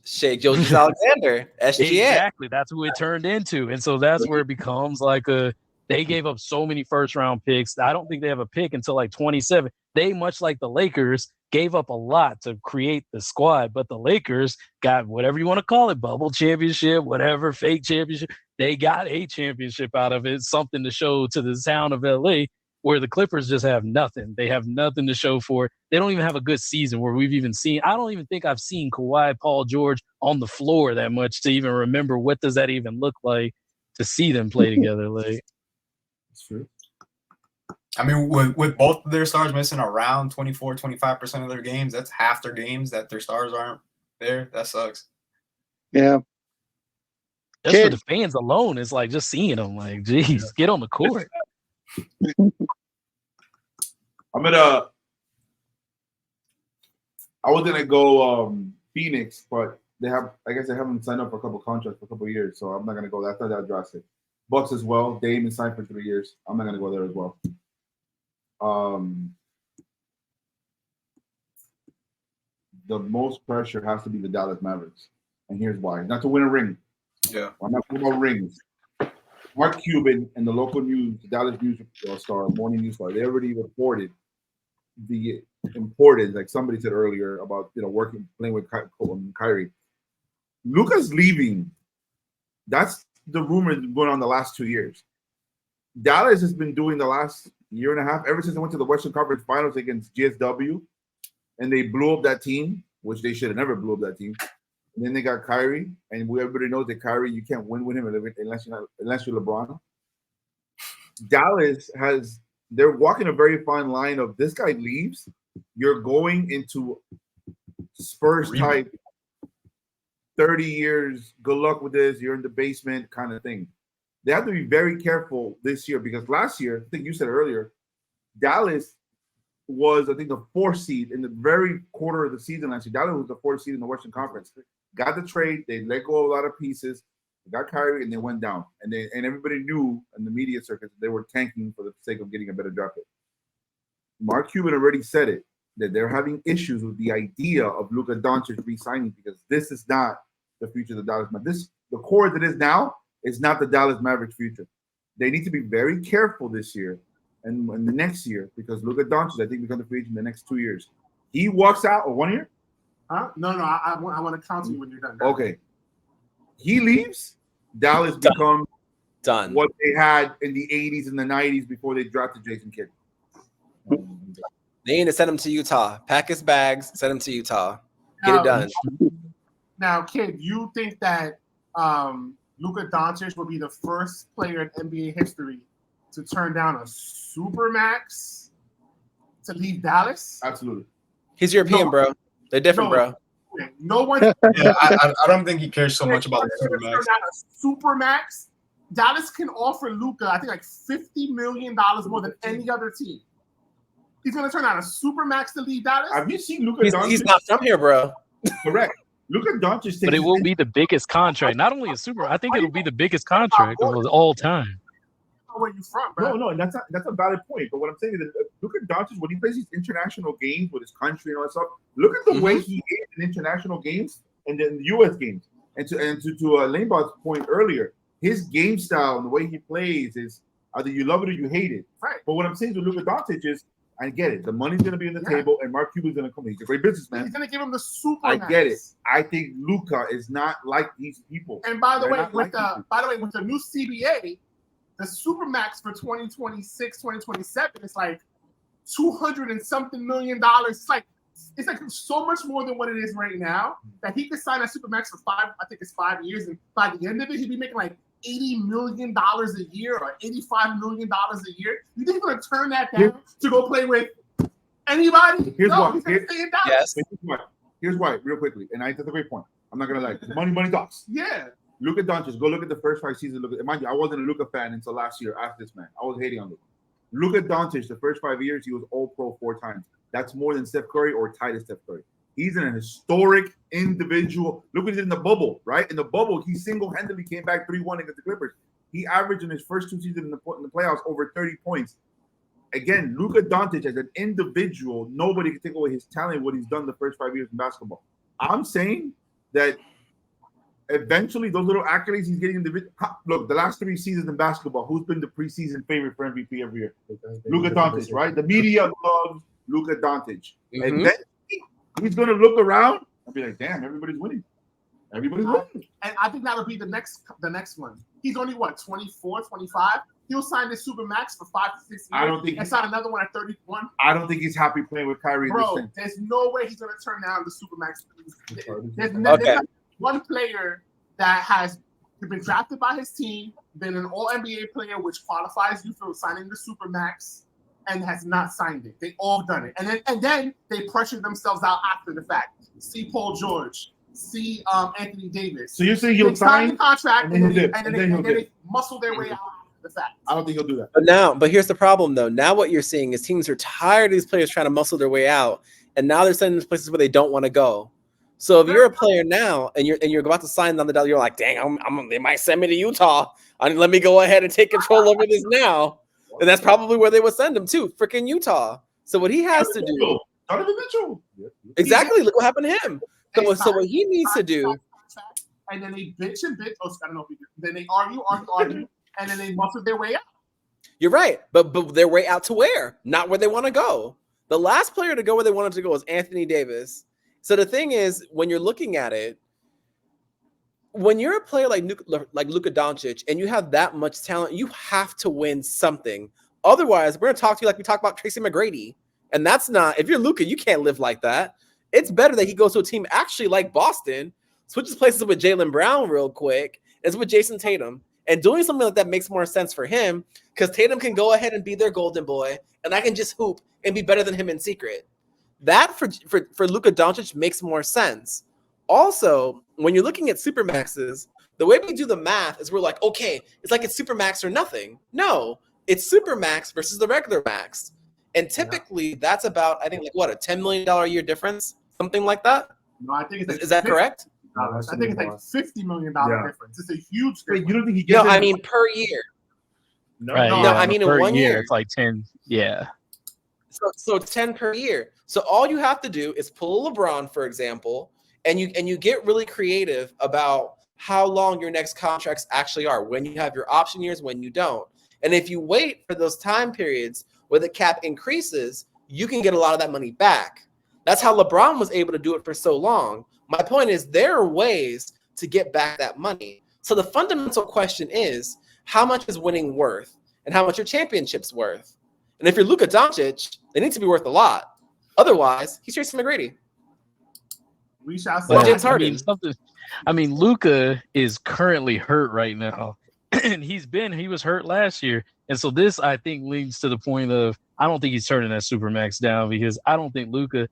Speaker 7: Shea Gilgeous-Alexander, SGA.
Speaker 8: Exactly. That's who it turned into. And so that's where it becomes like they gave up so many first round picks. I don't think they have a pick until like 27. They, much like the Lakers, gave up a lot to create the squad, but the Lakers got whatever you want to call it, bubble championship, whatever, fake championship. They got a championship out of it, something to show to the town of LA, where the Clippers just have nothing. They have nothing to show for it. They don't even have a good season where we've even seen – I don't even think I've seen Kawhi, Paul George on the floor that much to even remember what does that even look like to see them play together. Like,
Speaker 5: That's true.
Speaker 3: I mean, with both of their stars missing around 24-25% of their games, that's half their games that their stars aren't there. That sucks.
Speaker 2: Yeah.
Speaker 8: just for the fans alone, it's like just seeing them. Like, geez, get on the court.
Speaker 6: I was gonna go Phoenix, but I guess they haven't signed up for a couple contracts for a couple of years, so I'm not gonna go there. I thought that was drastic. Bucks as well. Dame is signed for 3 years. I'm not gonna go there as well. The most pressure has to be the Dallas Mavericks, and here's why: not to win a ring.
Speaker 3: Yeah,
Speaker 6: I'm not talking about rings. Mark Cuban and the local news, the Dallas News Star, Morning News Star, they already reported the importance, like somebody said earlier, about playing with Kyrie. Luka's leaving. That's the rumor going on the last 2 years. Dallas has been doing the last year and a half, ever since they went to the Western Conference Finals against GSW, and they blew up that team, which they should have never blew up that team. And then they got Kyrie, and everybody knows that Kyrie, you can't win with him unless you're LeBron. Dallas they're walking a very fine line of this guy leaves, you're going into Spurs type 30 years, good luck with this, you're in the basement kind of thing. They have to be very careful this year because last year, I think you said earlier, Dallas was, I think, the 4th seed in the very quarter of the season last year. Dallas was the 4th seed in the Western Conference. Got the trade, they let go of a lot of pieces, they got Kyrie, and they went down. And everybody knew in the media circuit they were tanking for the sake of getting a better draft pick. Mark Cuban already said it, that they're having issues with the idea of Luka Doncic re-signing because this is not the future of the Dallas Mavericks. The core that is now is not the Dallas Mavericks future. They need to be very careful this year and in the next year because Luka Doncic, I think, becomes the free agent in the next 2 years. He walks out or 1 year?
Speaker 4: Huh? No, I want to count you when you're done.
Speaker 6: Okay. He leaves, Dallas becomes
Speaker 7: done
Speaker 6: what they had in the 80s and the 90s before they drafted Jason Kidd.
Speaker 7: They need to send him to Utah. Pack his bags, send him to Utah. Get it done.
Speaker 4: Now, Kid, you think that Luka Doncic will be the first player in NBA history to turn down a supermax to leave Dallas?
Speaker 6: Absolutely.
Speaker 7: He's European, bro. They're different, bro.
Speaker 4: No one.
Speaker 3: Yeah, I don't think he cares so much about the
Speaker 4: supermax. Dallas can offer Luka, I think, like $50 million more than any other team. He's going to turn down a supermax to leave Dallas.
Speaker 6: Have you seen Luka Doncic?
Speaker 7: He's not from here, bro.
Speaker 6: Correct. Luka Doncic,
Speaker 8: but it will be the biggest contract. Not only a super, I think it'll be the biggest contract of all time.
Speaker 4: Where you from, bro?
Speaker 6: No, and that's a valid point. But what I'm saying is that look at Doncic when he plays these international games with his country and all that stuff. Look at the way he is in international games and then the U.S. games. And to LameBot's point earlier, his game style and the way he plays is either you love it or you hate it.
Speaker 4: Right.
Speaker 6: But what I'm saying to Luka Doncic is, I get it. The money's going to be on the table, and Mark Cuban's going to come. He's a great businessman.
Speaker 4: He's going to give him the super.
Speaker 6: I get it. I think Luka is not like these people.
Speaker 4: And by the way, with the new CBA, the supermax for 2026, 2027 is like $200 and something million. It's like it's like so much more than what it is right now that he could sign a supermax for 5 years, and by the end of it, he'd be making like $80 million a year or $85 million a year. You think he's gonna turn that down to go play with anybody?
Speaker 6: Here's
Speaker 4: no,
Speaker 6: why.
Speaker 4: he's gonna stay in Dallas.
Speaker 7: Yes.
Speaker 6: Here's why, real quickly, and that's a great point. I'm not gonna lie. Money talks.
Speaker 4: Yeah.
Speaker 6: Luka Doncic, go look at the first 5 seasons. Mind you, I wasn't a Luka fan until last year. Ask this man. I was hating on Luka. Luka Doncic, the first 5 years, he was All-Pro 4 times. That's more than Steph Curry or tied to Steph Curry. He's an historic individual. Look what he did in the bubble, right? In the bubble, he single-handedly came back 3-1 against the Clippers. He averaged in his first 2 seasons in the playoffs over 30 points. Again, Luka Doncic as an individual, nobody can take away his talent, what he's done the first 5 years in basketball. I'm saying that eventually those little accolades he's getting look, the last 3 seasons in basketball, who's been the preseason favorite for MVP every year? Luka Doncic, right? The media loves Luka Doncic. And then he's gonna look around and be like, damn, everybody's winning. Everybody's winning.
Speaker 4: And I think that'll be the next one. He's only what, 24, 25? He'll sign this supermax for 5 to 6 years.
Speaker 6: I don't think
Speaker 4: and sign another one at 31.
Speaker 6: I don't think he's happy playing with Kyrie.
Speaker 4: Bro, there's no way he's gonna turn down the supermax. There's not one player that has been drafted by his team, been an All-NBA player, which qualifies you for signing the supermax, and has not signed it. They all done it, and then they pressure themselves out after the fact. See Paul George, see Anthony Davis.
Speaker 6: So you're saying he'll
Speaker 4: sign the contract
Speaker 6: and
Speaker 4: then they muscle their way out after the fact.
Speaker 6: I don't think he'll do that.
Speaker 7: But here's the problem though. Now what you're seeing is teams are tired of these players trying to muscle their way out, and now they're sending them to places where they don't want to go. So if you're a player now and you're about to sign on the dollar, you're like, dang, they might send me to Utah. Let me go ahead and take control over this now. And that's probably where they would send him to, freaking Utah. So what he has to do,
Speaker 6: Donovan Mitchell.
Speaker 7: Exactly. Look what happened to him. So what he needs to do,
Speaker 4: and then they bitch and bitch. Oh, I don't know if he did. Then they argue, and then they muscle their way out.
Speaker 7: You're right, but their way out to where? Not where they want to go. The last player to go where they wanted to go was Anthony Davis. So the thing is, when you're looking at it, when you're a player like Luka Doncic and you have that much talent, you have to win something. Otherwise, we're going to talk to you like we talk about Tracy McGrady. And that's not, if you're Luka, you can't live like that. It's better that he goes to a team actually like Boston, switches places with Jaylen Brown real quick, is with Jason Tatum. And doing something like that makes more sense for him because Tatum can go ahead and be their golden boy, and I can just hoop and be better than him in secret. That for Luka Doncic makes more sense. Also, when you're looking at supermaxes, the way we do the math is we're like, okay, it's like it's supermax or nothing. No, it's supermax versus the regular max. And typically that's about, I think, like what, a $10 million a year difference? Something like that?
Speaker 4: No, I think it's like
Speaker 7: is that correct?
Speaker 4: No, I think it's like $50 million difference. It's a huge difference.
Speaker 6: Wait, you don't think he gets
Speaker 7: I mean per year.
Speaker 8: Right,
Speaker 7: no,
Speaker 8: yeah,
Speaker 7: I mean in
Speaker 8: per
Speaker 7: 1 year.
Speaker 8: It's like 10. Yeah.
Speaker 7: So 10 per year. So all you have to do is pull a LeBron, for example, and you get really creative about how long your next contracts actually are, when you have your option years, when you don't. And if you wait for those time periods where the cap increases, you can get a lot of that money back. That's how LeBron was able to do it for so long. My point is there are ways to get back that money. So the fundamental question is, how much is winning worth and how much are championships worth? And if you're Luka Doncic, they need to be worth a lot. Otherwise, he's Tracy McGrady.
Speaker 4: We shall see.
Speaker 7: Well, James Harden.
Speaker 8: Luka is currently hurt right now. And he was hurt last year. And so this, I think, leads to the point of, I don't think he's turning that supermax down because I don't think Luka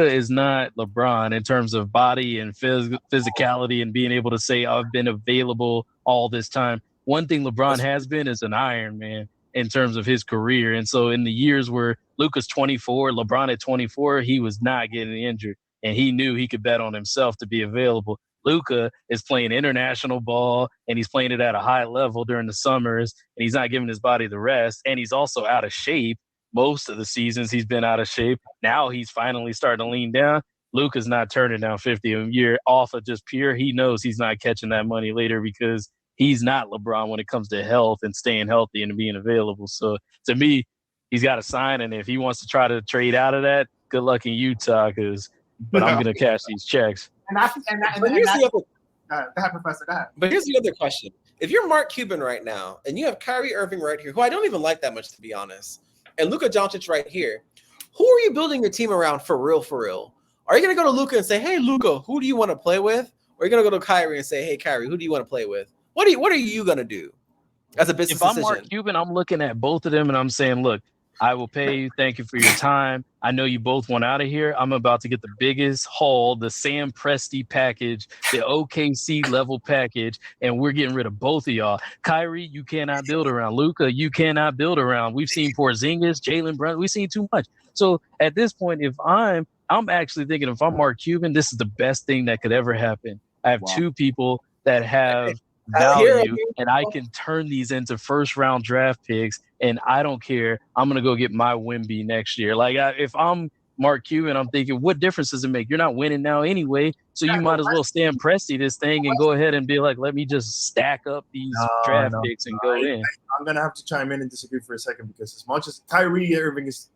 Speaker 8: is not LeBron in terms of body and physicality and being able to say, I've been available all this time. One thing LeBron has been is an Iron Man in terms of his career. And so in the years where Luka's 24, LeBron at 24, he was not getting injured. And he knew he could bet on himself to be available. Luka is playing international ball, and he's playing it at a high level during the summers, and he's not giving his body the rest. And he's also out of shape. Most of the seasons he's been out of shape. Now he's finally starting to lean down. Luka's not turning down 50 a year off of just pure. He knows he's not catching that money later because he's not LeBron when it comes to health and staying healthy and being available. So to me, he's got to sign. And if he wants to try to trade out of that, good luck in Utah but I'm going to cash these checks.
Speaker 4: Go ahead, Professor. Go ahead.
Speaker 7: But here's the other question. If you're Mark Cuban right now and you have Kyrie Irving right here, who I don't even like that much, to be honest, and Luka Doncic right here, who are you building your team around for real? For real? Are you gonna go to Luka and say, "Hey, Luka, who do you want to play with?" Or are you gonna go to Kyrie and say, "Hey, Kyrie, who do you want to play with?" What are you gonna do as a business
Speaker 8: If I'm
Speaker 7: decision?
Speaker 8: Mark Cuban, I'm looking at both of them and I'm saying, look, I will pay you. Thank you for your time. I know you both want out of here. I'm about to get the biggest haul, the Sam Presti package, the OKC level package, and we're getting rid of both of y'all. Kyrie, you cannot build around. Luka, you cannot build around. We've seen Porzingis, Jalen Brown. We've seen too much. So at this point, if I'm actually thinking, if I'm Mark Cuban, this is the best thing that could ever happen. I have two people that have value, and I can turn these into first round draft picks, and I don't care. I'm gonna go get my Wemby next year. Like if I'm Mark Cuban, I'm thinking, what difference does it make? You're not winning now anyway, so you might as well Sam Presti this thing and go ahead and be like, let me just stack up these draft picks and go in.
Speaker 5: I'm gonna have to chime in and disagree for a second, because as much as Kyrie Irving is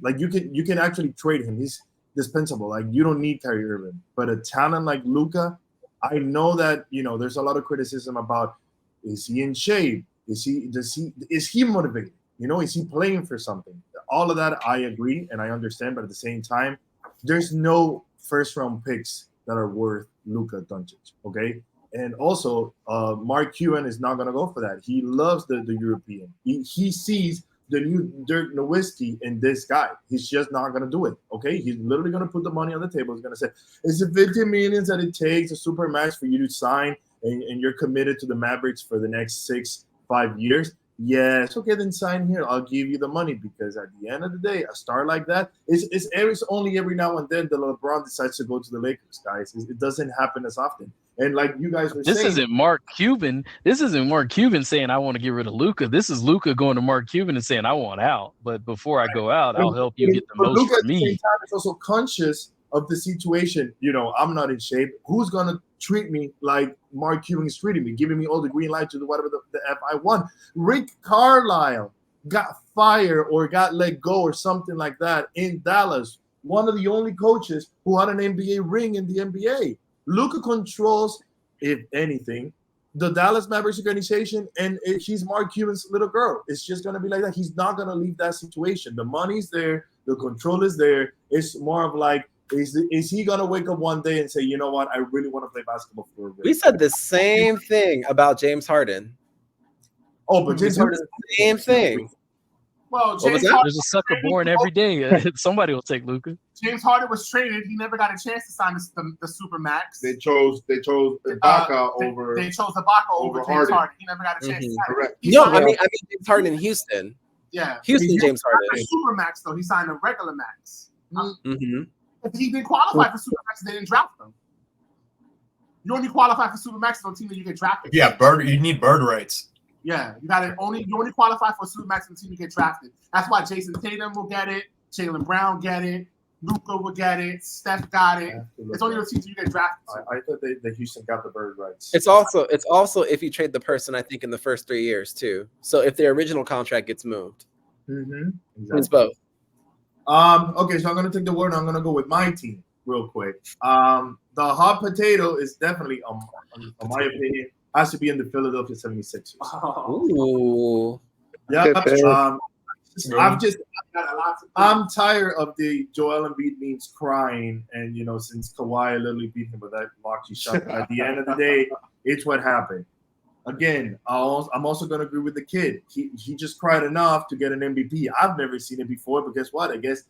Speaker 5: like you can actually trade him. He's dispensable. Like you don't need Kyrie Irving, but a talent like Luka, I know that there's a lot of criticism about, is he in shape? Is he motivated? Is he playing for something? All of that I agree and I understand, but at the same time, there's no first round picks that are worth Luka Doncic. Okay. And also, Mark Cuban is not gonna go for that. He loves the European. He sees the new Dirk Nowitzki in this guy. He's just not going to do it, okay? He's literally going to put the money on the table. He's going to say, is it 50 million that it takes, a super max for you to sign, and you're committed to the Mavericks for the next 5 years? Yes, okay, then sign here. I'll give you the money, because at the end of the day, a star like that, it's only every now and then that LeBron decides to go to the Lakers, guys. It doesn't happen as often. And like you guys were saying,
Speaker 8: this isn't Mark Cuban saying I want to get rid of Luka. This is Luka going to Mark Cuban and saying I want out, but before I go out, I'll help you get the most
Speaker 5: Luka
Speaker 8: for
Speaker 5: at the
Speaker 8: me.
Speaker 5: same time is also conscious of the situation. I'm not in shape. Who's gonna treat me like Mark Cuban is treating me, giving me all the green light to do whatever the F I want? Rick Carlisle got fired or got let go or something like that in Dallas. One of the only coaches who had an NBA ring in the NBA. Luka controls, if anything, the Dallas Mavericks organization, and he's Mark Cuban's little girl. It's just going to be like that. He's not going to leave that situation. The money's there. The control is there. It's more of like, is he going to wake up one day and say, you know what, I really want to play basketball for a bit?
Speaker 7: We said the same thing about James Harden.
Speaker 5: Oh, but James Harden,
Speaker 7: same thing.
Speaker 4: Well,
Speaker 8: James Harden, there's a sucker born every day. Somebody will take Luka.
Speaker 4: James Harden was traded. He never got a chance to sign the super max.
Speaker 6: They chose Ibaka over.
Speaker 4: They chose Ibaka over James Harden. He never got a chance to sign.
Speaker 6: Correct.
Speaker 7: I mean James Harden in Houston.
Speaker 4: Yeah,
Speaker 7: Houston James Harden.
Speaker 4: The super max though. He signed a regular max.
Speaker 7: Mm-hmm.
Speaker 4: If he didn't qualify for super max, they didn't draft him. You only qualify for super max on team that you get drafted.
Speaker 3: Yeah, you need bird rights.
Speaker 4: Yeah, you only qualify for supermax until you get drafted. That's why Jason Tatum will get it, Jalen Brown get it, Luka will get it, Steph got it. It's only the teams you get drafted.
Speaker 5: I thought that Houston got the bird rights.
Speaker 7: It's also if you trade the person, I think in the first 3 years too. So if their original contract gets moved,
Speaker 5: exactly.
Speaker 7: It's both.
Speaker 5: Okay, so I'm gonna take the word. I'm gonna go with my team real quick. The hot potato is definitely, in my opinion, has to be in the Philadelphia 76ers.
Speaker 7: Ooh.
Speaker 5: Yeah. I'm tired of the Joel Embiid memes crying, and since Kawhi literally beat him with that blocky shot. At the end of the day, it's what happened. Again, I'm also going to agree with the kid. He just cried enough to get an MVP. I've never seen it before, but guess what? I guess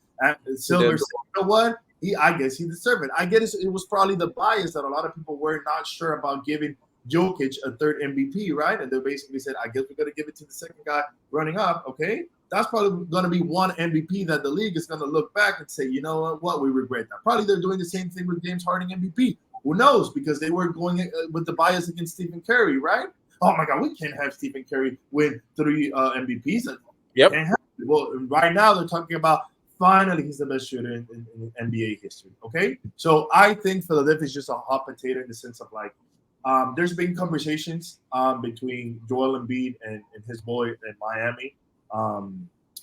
Speaker 5: Silver said, you know what? I guess he deserved it. I guess it was probably the bias that a lot of people were not sure about giving Jokic a third MVP, right? And they basically said, I guess we're going to give it to the second guy running up, okay? That's probably going to be one MVP that the league is going to look back and say, you know what, we regret that. Probably they're doing the same thing with James Harden MVP. Who knows? Because they were going with the bias against Stephen Curry, right? Oh, my God, we can't have Stephen Curry win 3 MVPs.
Speaker 7: Yep.
Speaker 5: Well, right now they're talking about finally he's the best shooter in NBA history, okay? So I think Philadelphia is just a hot potato in the sense of like, there's been conversations between Joel Embiid and his boy in Miami,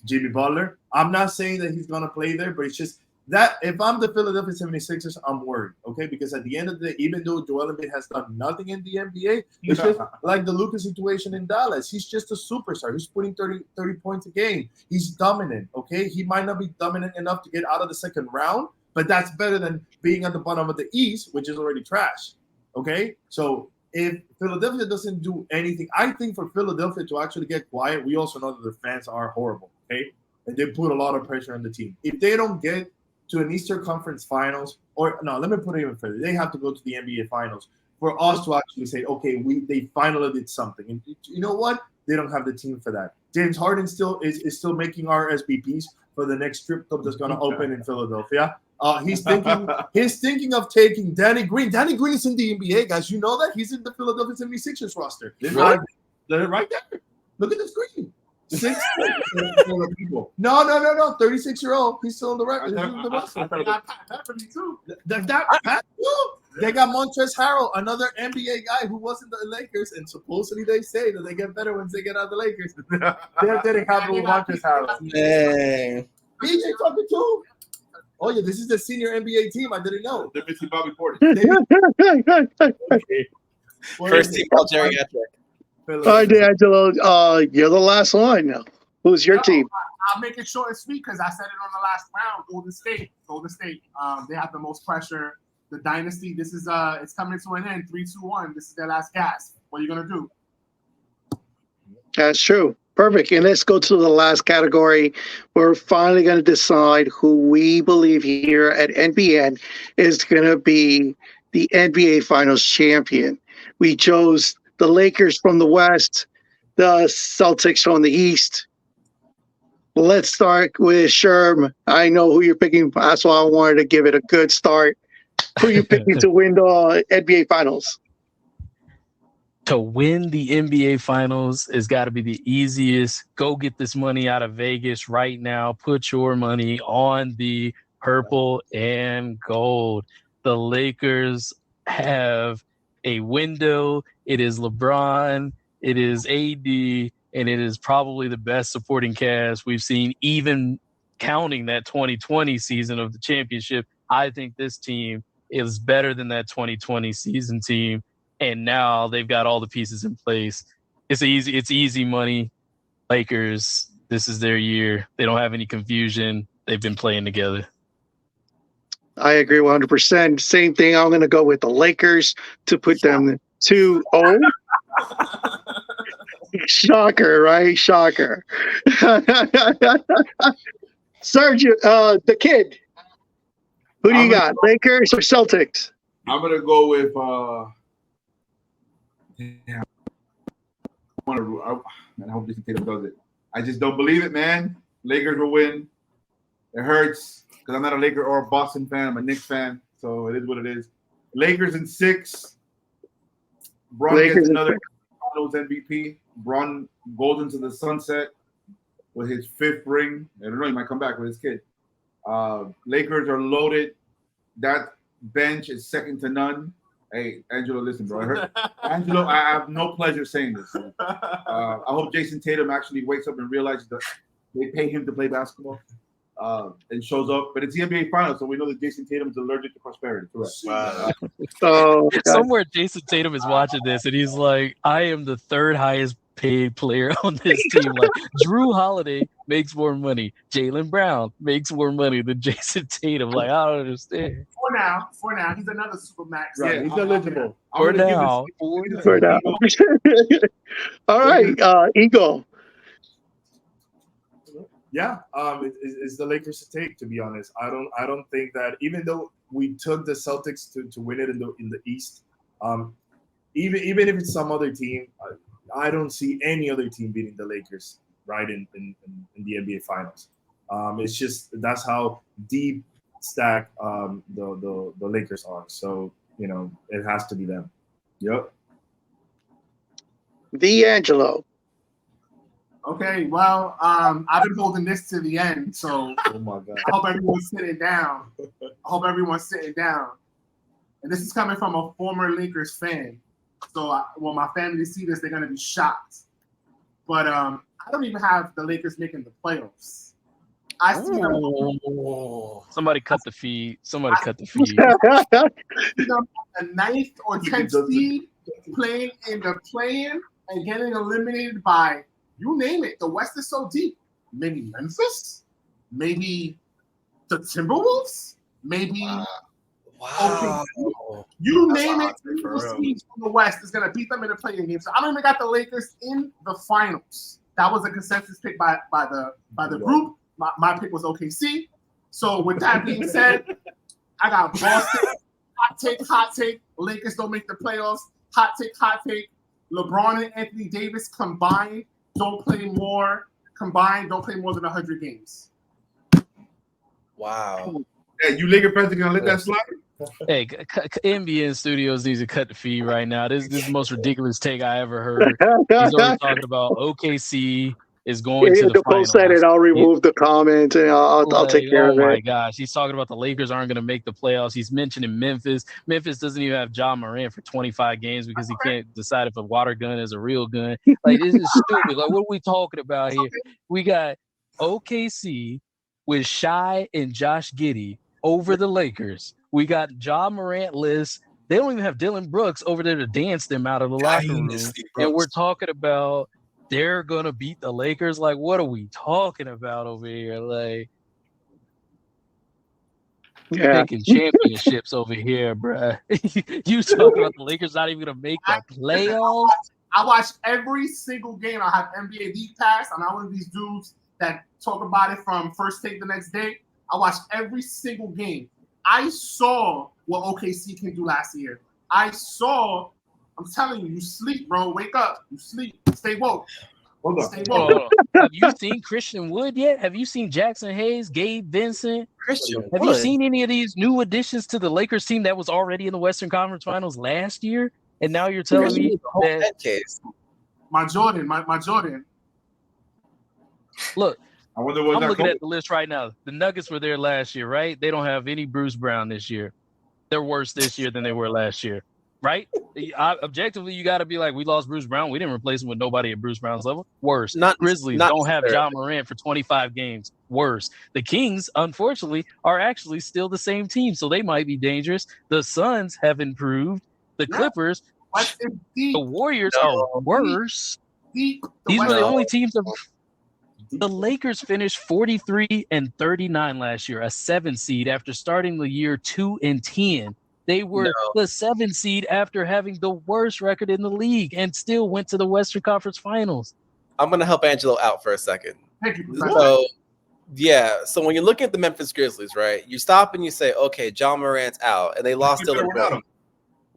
Speaker 5: Jimmy Butler. I'm not saying that he's going to play there, but it's just that if I'm the Philadelphia 76ers, I'm worried, okay? Because at the end of the day, even though Joel Embiid has done nothing in the NBA, it's just like the Luka situation in Dallas. He's just a superstar. He's putting 30 points a game. He's dominant, okay? He might not be dominant enough to get out of the second round, but that's better than being at the bottom of the East, which is already trash, okay? So if Philadelphia doesn't do anything, I think for Philadelphia to actually get quiet, we also know that the fans are horrible, okay? And they put a lot of pressure on the team. If they don't get to an Eastern Conference Finals, or no, let me put it even further. They have to go to the NBA Finals for us to actually say, okay, they finally did something. And you know what? They don't have the team for that. James Harden still is still making RSVPs for the next strip club that's going to open in Philadelphia. He's thinking of taking Danny Green. Danny Green is in the NBA, guys. You know that he's in the Philadelphia 76ers roster.
Speaker 7: Really?
Speaker 5: Right there. Look at the screen. 6 people. No. 36-year-old. He's still on the record.
Speaker 4: They got Pat Beverly too.
Speaker 5: They got Montrezl Harrell, another NBA guy who was in the Lakers, and supposedly they say that they get better once they get out of the Lakers. They're getting happy with Montrezl Harrell.
Speaker 7: Dang.
Speaker 5: PJ Tucker too. Oh yeah, this is the senior NBA team. I didn't know.
Speaker 6: They're missing Bobby Portis.
Speaker 7: First team all geriatric.
Speaker 2: All right, D'Angelo, you're the last one. Who's your team?
Speaker 4: I'll make it short and sweet because I said it on the last round. Golden State. They have the most pressure. The dynasty. This is it's coming to an end. 3-2-1. This is their last gasp. What are you gonna do?
Speaker 2: That's true. Perfect. And let's go to the last category. We're finally going to decide who we believe here at NBN is going to be the NBA Finals champion. We chose the Lakers from the West, the Celtics from the East. Let's start with Sherm. I know who you're picking. That's why I wanted to give it a good start. Who are you picking to win the NBA Finals?
Speaker 8: To win the NBA Finals has got to be the easiest. Go get this money out of Vegas right now. Put your money on the purple and gold. The Lakers have a window. It is LeBron, it is AD, and it is probably the best supporting cast we've seen, even counting that 2020 season of the championship. I think this team is better than that 2020 season team. And now they've got all the pieces in place. It's easy money. Lakers, this is their year. They don't have any confusion. They've been playing together.
Speaker 2: I agree 100%. Same thing. I'm going to go with the Lakers to put them 2-0. Shocker, right? Shocker. Sergio, the kid. Who do you got? Lakers or Celtics?
Speaker 6: I'm gonna go with I hope Jason Tatum does it. I just don't believe it, man. Lakers will win. It hurts because I'm not a Laker or a Boston fan. I'm a Knicks fan, so it is what it is. Lakers in 6. Bron gets another Finals MVP. Bron goes into the sunset with his 5th ring. I don't know, he might come back with his kid. Lakers are loaded. That bench is second to none. Hey, Angelo, listen, bro. Angelo, I have no pleasure saying this. So, I hope Jason Tatum actually wakes up and realizes that they pay him to play basketball and shows up. But it's the NBA Finals, so we know that Jason Tatum is allergic to prosperity. Correct.
Speaker 8: Somewhere Jason Tatum is watching this, and he's like, I am the 3rd highest paid player on this team. Like, Drew Holiday makes more money. Jaylen Brown makes more money than Jason Tatum. Like, I don't understand.
Speaker 4: For now, he's another supermax.
Speaker 5: Right, he's eligible.
Speaker 8: For now.
Speaker 2: All right, Eagle.
Speaker 5: Yeah, it's the Lakers to take. To be honest, I don't think that even though we took the Celtics to win it in the East, even if it's some other team, I don't see any other team beating the Lakers right in the NBA Finals. It's just that's how deep stacked the Lakers are. So it has to be them. Yep.
Speaker 2: D'Angelo.
Speaker 4: Okay, well, I've been holding this to the end, so
Speaker 5: Oh my God.
Speaker 4: I hope everyone's sitting down. And this is coming from a former Lakers fan. So when my family see this, they're going to be shocked. But I don't even have the Lakers making the playoffs. I see them.
Speaker 8: Somebody cut the feed. Somebody cut the feed.
Speaker 4: See them at the 9th or 10th seed playing in the play-in and getting eliminated by you name it. The West is so deep. Maybe Memphis, maybe the Timberwolves, maybe.
Speaker 7: Wow.
Speaker 4: Okay. You
Speaker 3: That's
Speaker 4: name
Speaker 3: a
Speaker 4: it.
Speaker 3: hot take for real.
Speaker 4: Teams from the West is gonna beat them in the play-in game. So I don't even got the Lakers in the finals. That was a consensus pick by the group. My pick was OKC. So with that being said, I got Boston. Hot take. Lakers don't make the playoffs. Hot take. LeBron and Anthony Davis combined don't play more than 100 games.
Speaker 7: Wow.
Speaker 6: Hey, you Laker fans are gonna let that slide?
Speaker 8: Hey, NBN Studios needs to cut the feed right now. This is the most ridiculous take I ever heard. He's already talking about OKC is going to the finals.
Speaker 2: Said it. I'll remove the comment and I'll take care of it.
Speaker 8: Oh my gosh, he's talking about the Lakers aren't going to make the playoffs. He's mentioning Memphis. Memphis doesn't even have Ja Morant for 25 games because he can't decide if a water gun is a real gun. Like, this is stupid. Like, what are we talking about here? We got OKC with Shai and Josh Giddey over the Lakers. We got Ja Morant list. They don't even have Dylan Brooks over there to dance them out of the locker room. And we're talking about they're gonna beat the Lakers. Like, what are we talking about over here? Like, picking championships over here, bruh. You talking about the Lakers not even gonna make the playoffs?
Speaker 4: I watch every single game. I have NBA League Pass. I'm not one of these dudes that talk about it from first take the next day. I watch every single game. I saw what OKC can do last year. I'm telling you, you sleep, bro. Wake up. You sleep. Stay woke.
Speaker 5: Hold on.
Speaker 4: Stay woke.
Speaker 8: Have you seen Christian Wood yet? Have you seen Jackson Hayes, Gabe Vincent? Have you seen any of these new additions to the Lakers team that was already in the Western Conference Finals last year? And now you're telling me that
Speaker 7: case.
Speaker 4: My Jordan.
Speaker 8: Look,
Speaker 6: I wonder what
Speaker 8: I'm looking at the list right now. The Nuggets were there last year, right? They don't have any Bruce Brown this year. They're worse this year than they were last year, right? Objectively, you got to be like, we lost Bruce Brown. We didn't replace him with nobody at Bruce Brown's level. Worse. Grizzlies don't have Ja Morant for 25 games. Worse. The Kings, unfortunately, are actually still the same team, so they might be dangerous. The Suns have improved. The Clippers, the Warriors are worse. These were the only teams that... The Lakers finished 43-39 last year, a 7 seed after starting the year 2-10. They were the 7 seed after having the worst record in the league and still went to the Western Conference Finals.
Speaker 7: I'm going to help Angelo out for a second.
Speaker 4: Thank you.
Speaker 7: So when you look at the Memphis Grizzlies, right, you stop and you say, okay, Ja Morant's out, and they lost Dylan Brooks.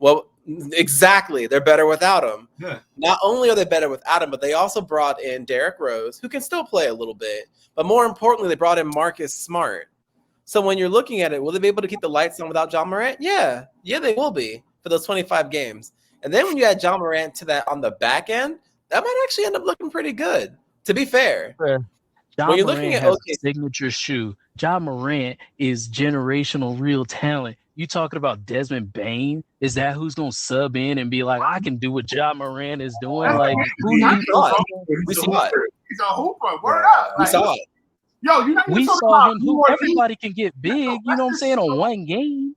Speaker 7: Well, exactly. They're better without him. Yeah. Not only are they better without him, but they also brought in Derrick Rose, who can still play a little bit. But more importantly, they brought in Marcus Smart. So when you're looking at it, will they be able to keep the lights on without Ja Morant? Yeah, they will be for those 25 games. And then when you add Ja Morant to that on the back end, that might actually end up looking pretty good, to be fair.
Speaker 8: When you're looking at a signature shoe, Ja Morant is generational real talent. You talking about Desmond Bain? Is that who's gonna sub in and be like, I can do what Ja Morant is doing? Like, who do you thought?
Speaker 7: We saw it.
Speaker 4: He's a hooper. Word up.
Speaker 7: We saw it.
Speaker 4: Yo,
Speaker 8: we saw him. Everybody can get big. You know what I'm saying? On one game.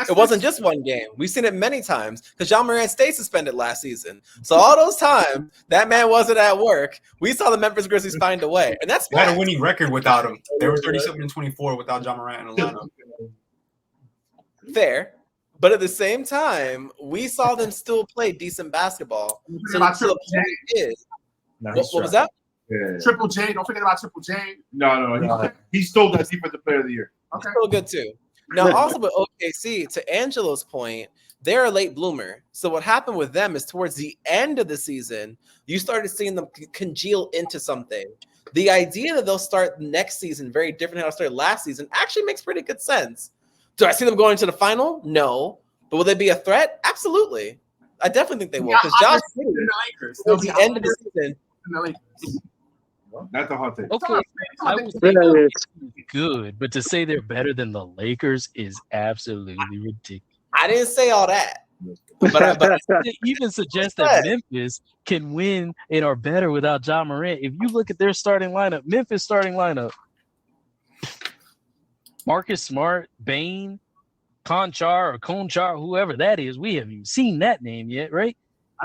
Speaker 7: It wasn't just one game. We've seen it many times because Ja Morant stayed suspended last season. So all those times that man wasn't at work, we saw the Memphis Grizzlies find a way, and that's
Speaker 3: they had a winning record without him. They were 37-24 without Ja Morant in the lineup.
Speaker 7: Fair, but at the same time, we saw them still play decent basketball. So the point is, what was that?
Speaker 5: Yeah.
Speaker 4: Triple J. Don't forget about Triple J.
Speaker 5: No. He stole that defensive player of the year.
Speaker 7: Okay. Still good too. Now, also with OKC, to Angelo's point, they're a late bloomer. So what happened with them is towards the end of the season, you started seeing them congeal into something. The idea that they'll start next season very different than how they started last season actually makes pretty good sense. Do I see them going to the final? No. But will they be a threat? Absolutely. I definitely think they will. Because Josh
Speaker 4: in the Lakers.
Speaker 7: Towards the end of the season.
Speaker 4: In the Lakers.
Speaker 5: That's a hot take.
Speaker 8: Okay, I would say they're good, but to say they're better than the Lakers is absolutely ridiculous.
Speaker 7: I didn't say all that. But
Speaker 8: to even suggest that Memphis can win and are better without Ja Morant, if you look at their starting lineup, Memphis starting lineup, Marcus Smart, Bain, Conchar or Conchar, whoever that is, we haven't even seen that name yet, right?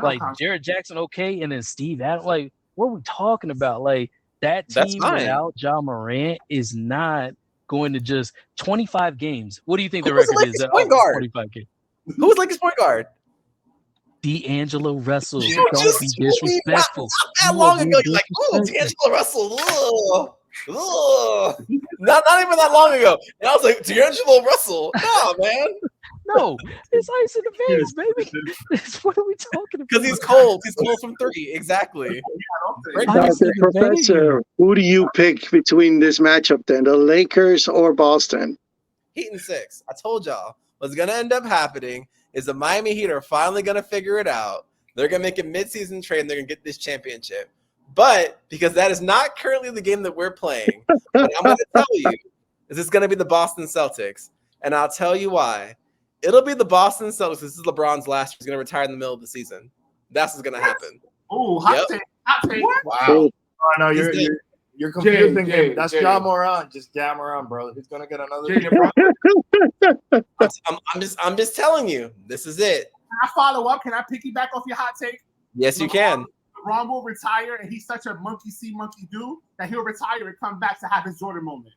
Speaker 8: Like Jared Jackson, okay, and then Steve Adams. Like, what are we talking about? Like, that
Speaker 7: That's
Speaker 8: team
Speaker 7: fine.
Speaker 8: without Ja Morant is not going to just 25 games. What do you think
Speaker 7: Who
Speaker 8: the
Speaker 7: was the
Speaker 8: record is?
Speaker 7: Lakers point guard?
Speaker 8: 25 games.
Speaker 7: Who was Lakers point guard?
Speaker 8: D'Angelo Russell.
Speaker 7: You
Speaker 8: Don't
Speaker 7: just
Speaker 8: be
Speaker 7: told me
Speaker 8: disrespectful.
Speaker 7: not that long ago. You're like, oh, D'Angelo Russell. Ugh. Ugh. Not even that long ago. And I was like, D'Angelo Russell. Nah, man.
Speaker 8: No, it's ice in the veins, baby. What are we talking about?
Speaker 7: Because he's cold. He's cold from 3. Exactly.
Speaker 2: Professor, who do you pick between this matchup then? The Lakers or Boston?
Speaker 7: Heat and 6. I told y'all what's going to end up happening is the Miami Heat are finally going to figure it out. They're going to make a midseason trade and they're going to get this championship. But because that is not currently the game that we're playing, what I'm going to tell you is it's going to be the Boston Celtics. And I'll tell you why. It'll be the Boston Celtics. This is LeBron's last year. He's going to retire in the middle of the season. That's what's going to happen.
Speaker 4: Oh, hot take. Hot take.
Speaker 7: Wow.
Speaker 5: Oh, no, you're confusing him. That's Ja Morant. Just Ja Morant, bro. He's going to get another.
Speaker 7: I'm just telling you. This is it.
Speaker 4: Can I follow up? Can I piggyback off your hot take?
Speaker 7: Yes, you can.
Speaker 4: LeBron will retire, and he's such a monkey see, monkey do that he'll retire and come back to have his Jordan moment.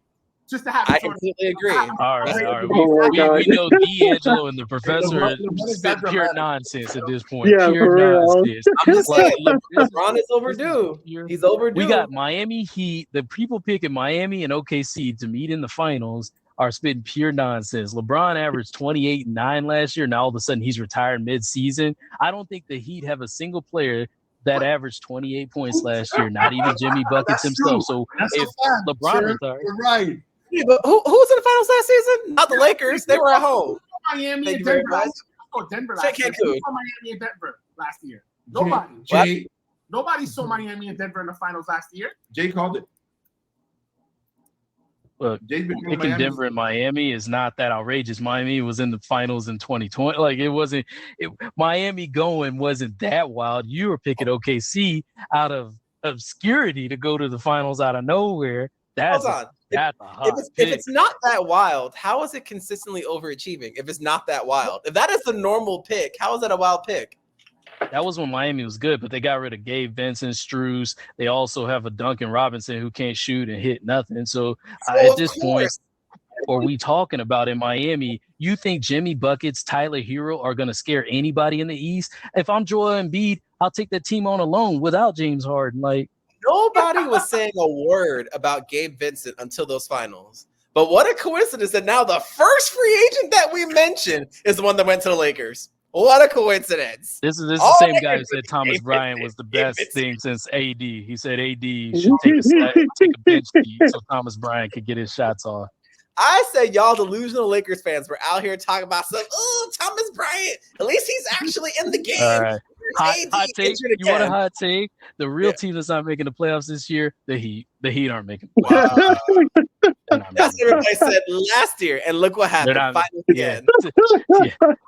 Speaker 4: Just to have his
Speaker 7: I
Speaker 4: Jordan
Speaker 7: completely agree.
Speaker 8: All right.
Speaker 2: Oh
Speaker 8: We know D'Angelo and the professor spit pure nonsense at this point.
Speaker 2: Yeah,
Speaker 8: pure
Speaker 2: for real.
Speaker 8: nonsense.
Speaker 7: I'm just saying, LeBron is overdue. He's overdue.
Speaker 8: We got Miami Heat. The people picking Miami and OKC to meet in the finals are spitting pure nonsense. LeBron averaged 28 and 9 last year. Now all of a sudden he's retired mid-season. I don't think the Heat have a single player that averaged 28 points last year, not even Jimmy Buckets himself. So if LeBron retired,
Speaker 5: you're right.
Speaker 7: Yeah, but who was in the finals last season? Not the Lakers. They were at home.
Speaker 4: Miami and Denver. Denver last year. Who saw Miami and Denver last year? Nobody. Nobody saw Miami and Denver in the finals last year.
Speaker 6: Jay called it.
Speaker 8: Look, picking Denver and Miami is not that outrageous. Miami was in the finals in 2020. Like Miami going wasn't that wild. You were picking OKC out of obscurity to go to the finals out of nowhere. Hold on.
Speaker 7: If it's not that wild, how is it consistently overachieving? If it's not that wild, if that is the normal pick, how is that a wild pick?
Speaker 8: That was when Miami was good, but they got rid of Gabe Vincent, Strus. They also have a Duncan Robinson who can't shoot and hit nothing. So at this point, are we talking about in Miami? You think Jimmy Buckets, Tyler Hero are going to scare anybody in the East? If I'm Joel Embiid, I'll take that team on alone without James Harden. Like,
Speaker 7: nobody was saying a word about Gabe Vincent until those finals. But what a coincidence that now the first free agent that we mentioned is the one that went to the Lakers. What a coincidence.
Speaker 8: This is the same guy who said Thomas Bryant was the best thing since AD. He said AD should take a bench seat so Thomas Bryant could get his shots off.
Speaker 7: I said y'all delusional Lakers fans were out here talking about some, Thomas Bryant. At least he's actually in the game.
Speaker 8: All right. Hot take. You want a hot take? The real team that's not making the playoffs this year, the Heat. The Heat aren't making the playoffs.
Speaker 7: That's what everybody said last year, and look what happened. Finals again.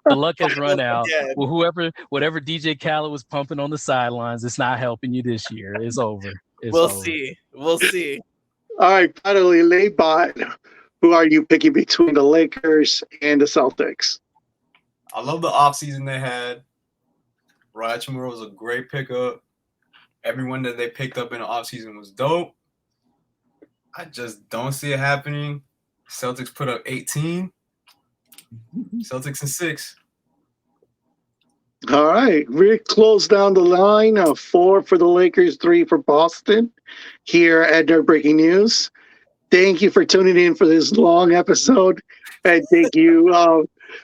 Speaker 8: The luck has run out. Well, whatever DJ Khaled was pumping on the sidelines, it's not helping you this year. It's over.
Speaker 7: We'll see. We'll see.
Speaker 2: All right, finally, LAMEBOT. Who are you picking between the Lakers and the Celtics?
Speaker 3: I love the offseason they had. Rajkumar was a great pickup. Everyone that they picked up in the offseason was dope. I just don't see it happening. Celtics put up 18. Celtics in 6.
Speaker 2: All right. We close down the line of 4 for the Lakers, 3 for Boston here at Nerd Breaking News. Thank you for tuning in for this long episode. And thank you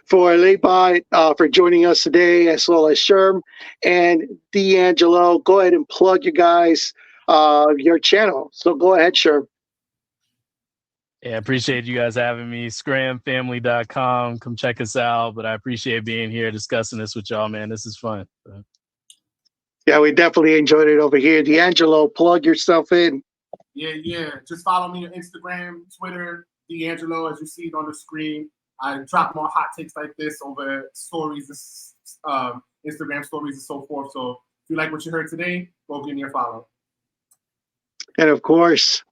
Speaker 2: for LAMEBOT for joining us today, as well as Sherm and D'Angelo. Go ahead and plug you guys, your channel. So go ahead, Sherm.
Speaker 8: Yeah, appreciate you guys having me. SCRAMfamily.com. Come check us out. But I appreciate being here discussing this with y'all, man. This is fun.
Speaker 2: Yeah, we definitely enjoyed it over here. D'Angelo, plug yourself in.
Speaker 4: Yeah. Just follow me on Instagram, Twitter, D'Angelo, as you see it on the screen. I drop more hot takes like this over stories, Instagram stories, and so forth. So if you like what you heard today, go give me a follow.
Speaker 2: And of course,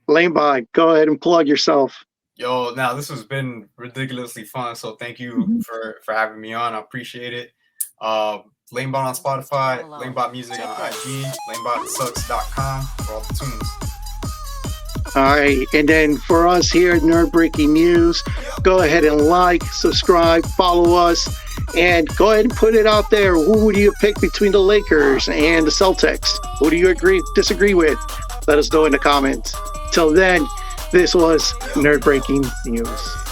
Speaker 2: LAMEBOT, go ahead and plug yourself.
Speaker 3: Yo, now this has been ridiculously fun. So thank you for having me on. I appreciate it. LameBot on Spotify, LameBot Music on IG, LameBotSucks.com for all the tunes.
Speaker 2: All right, and then for us here at Nerd Breaking News, go ahead and like, subscribe, follow us, and go ahead and put it out there. Who would you pick between the Lakers and the Celtics? Who do you disagree with? Let us know in the comments. Till then, this was Nerd Breaking News.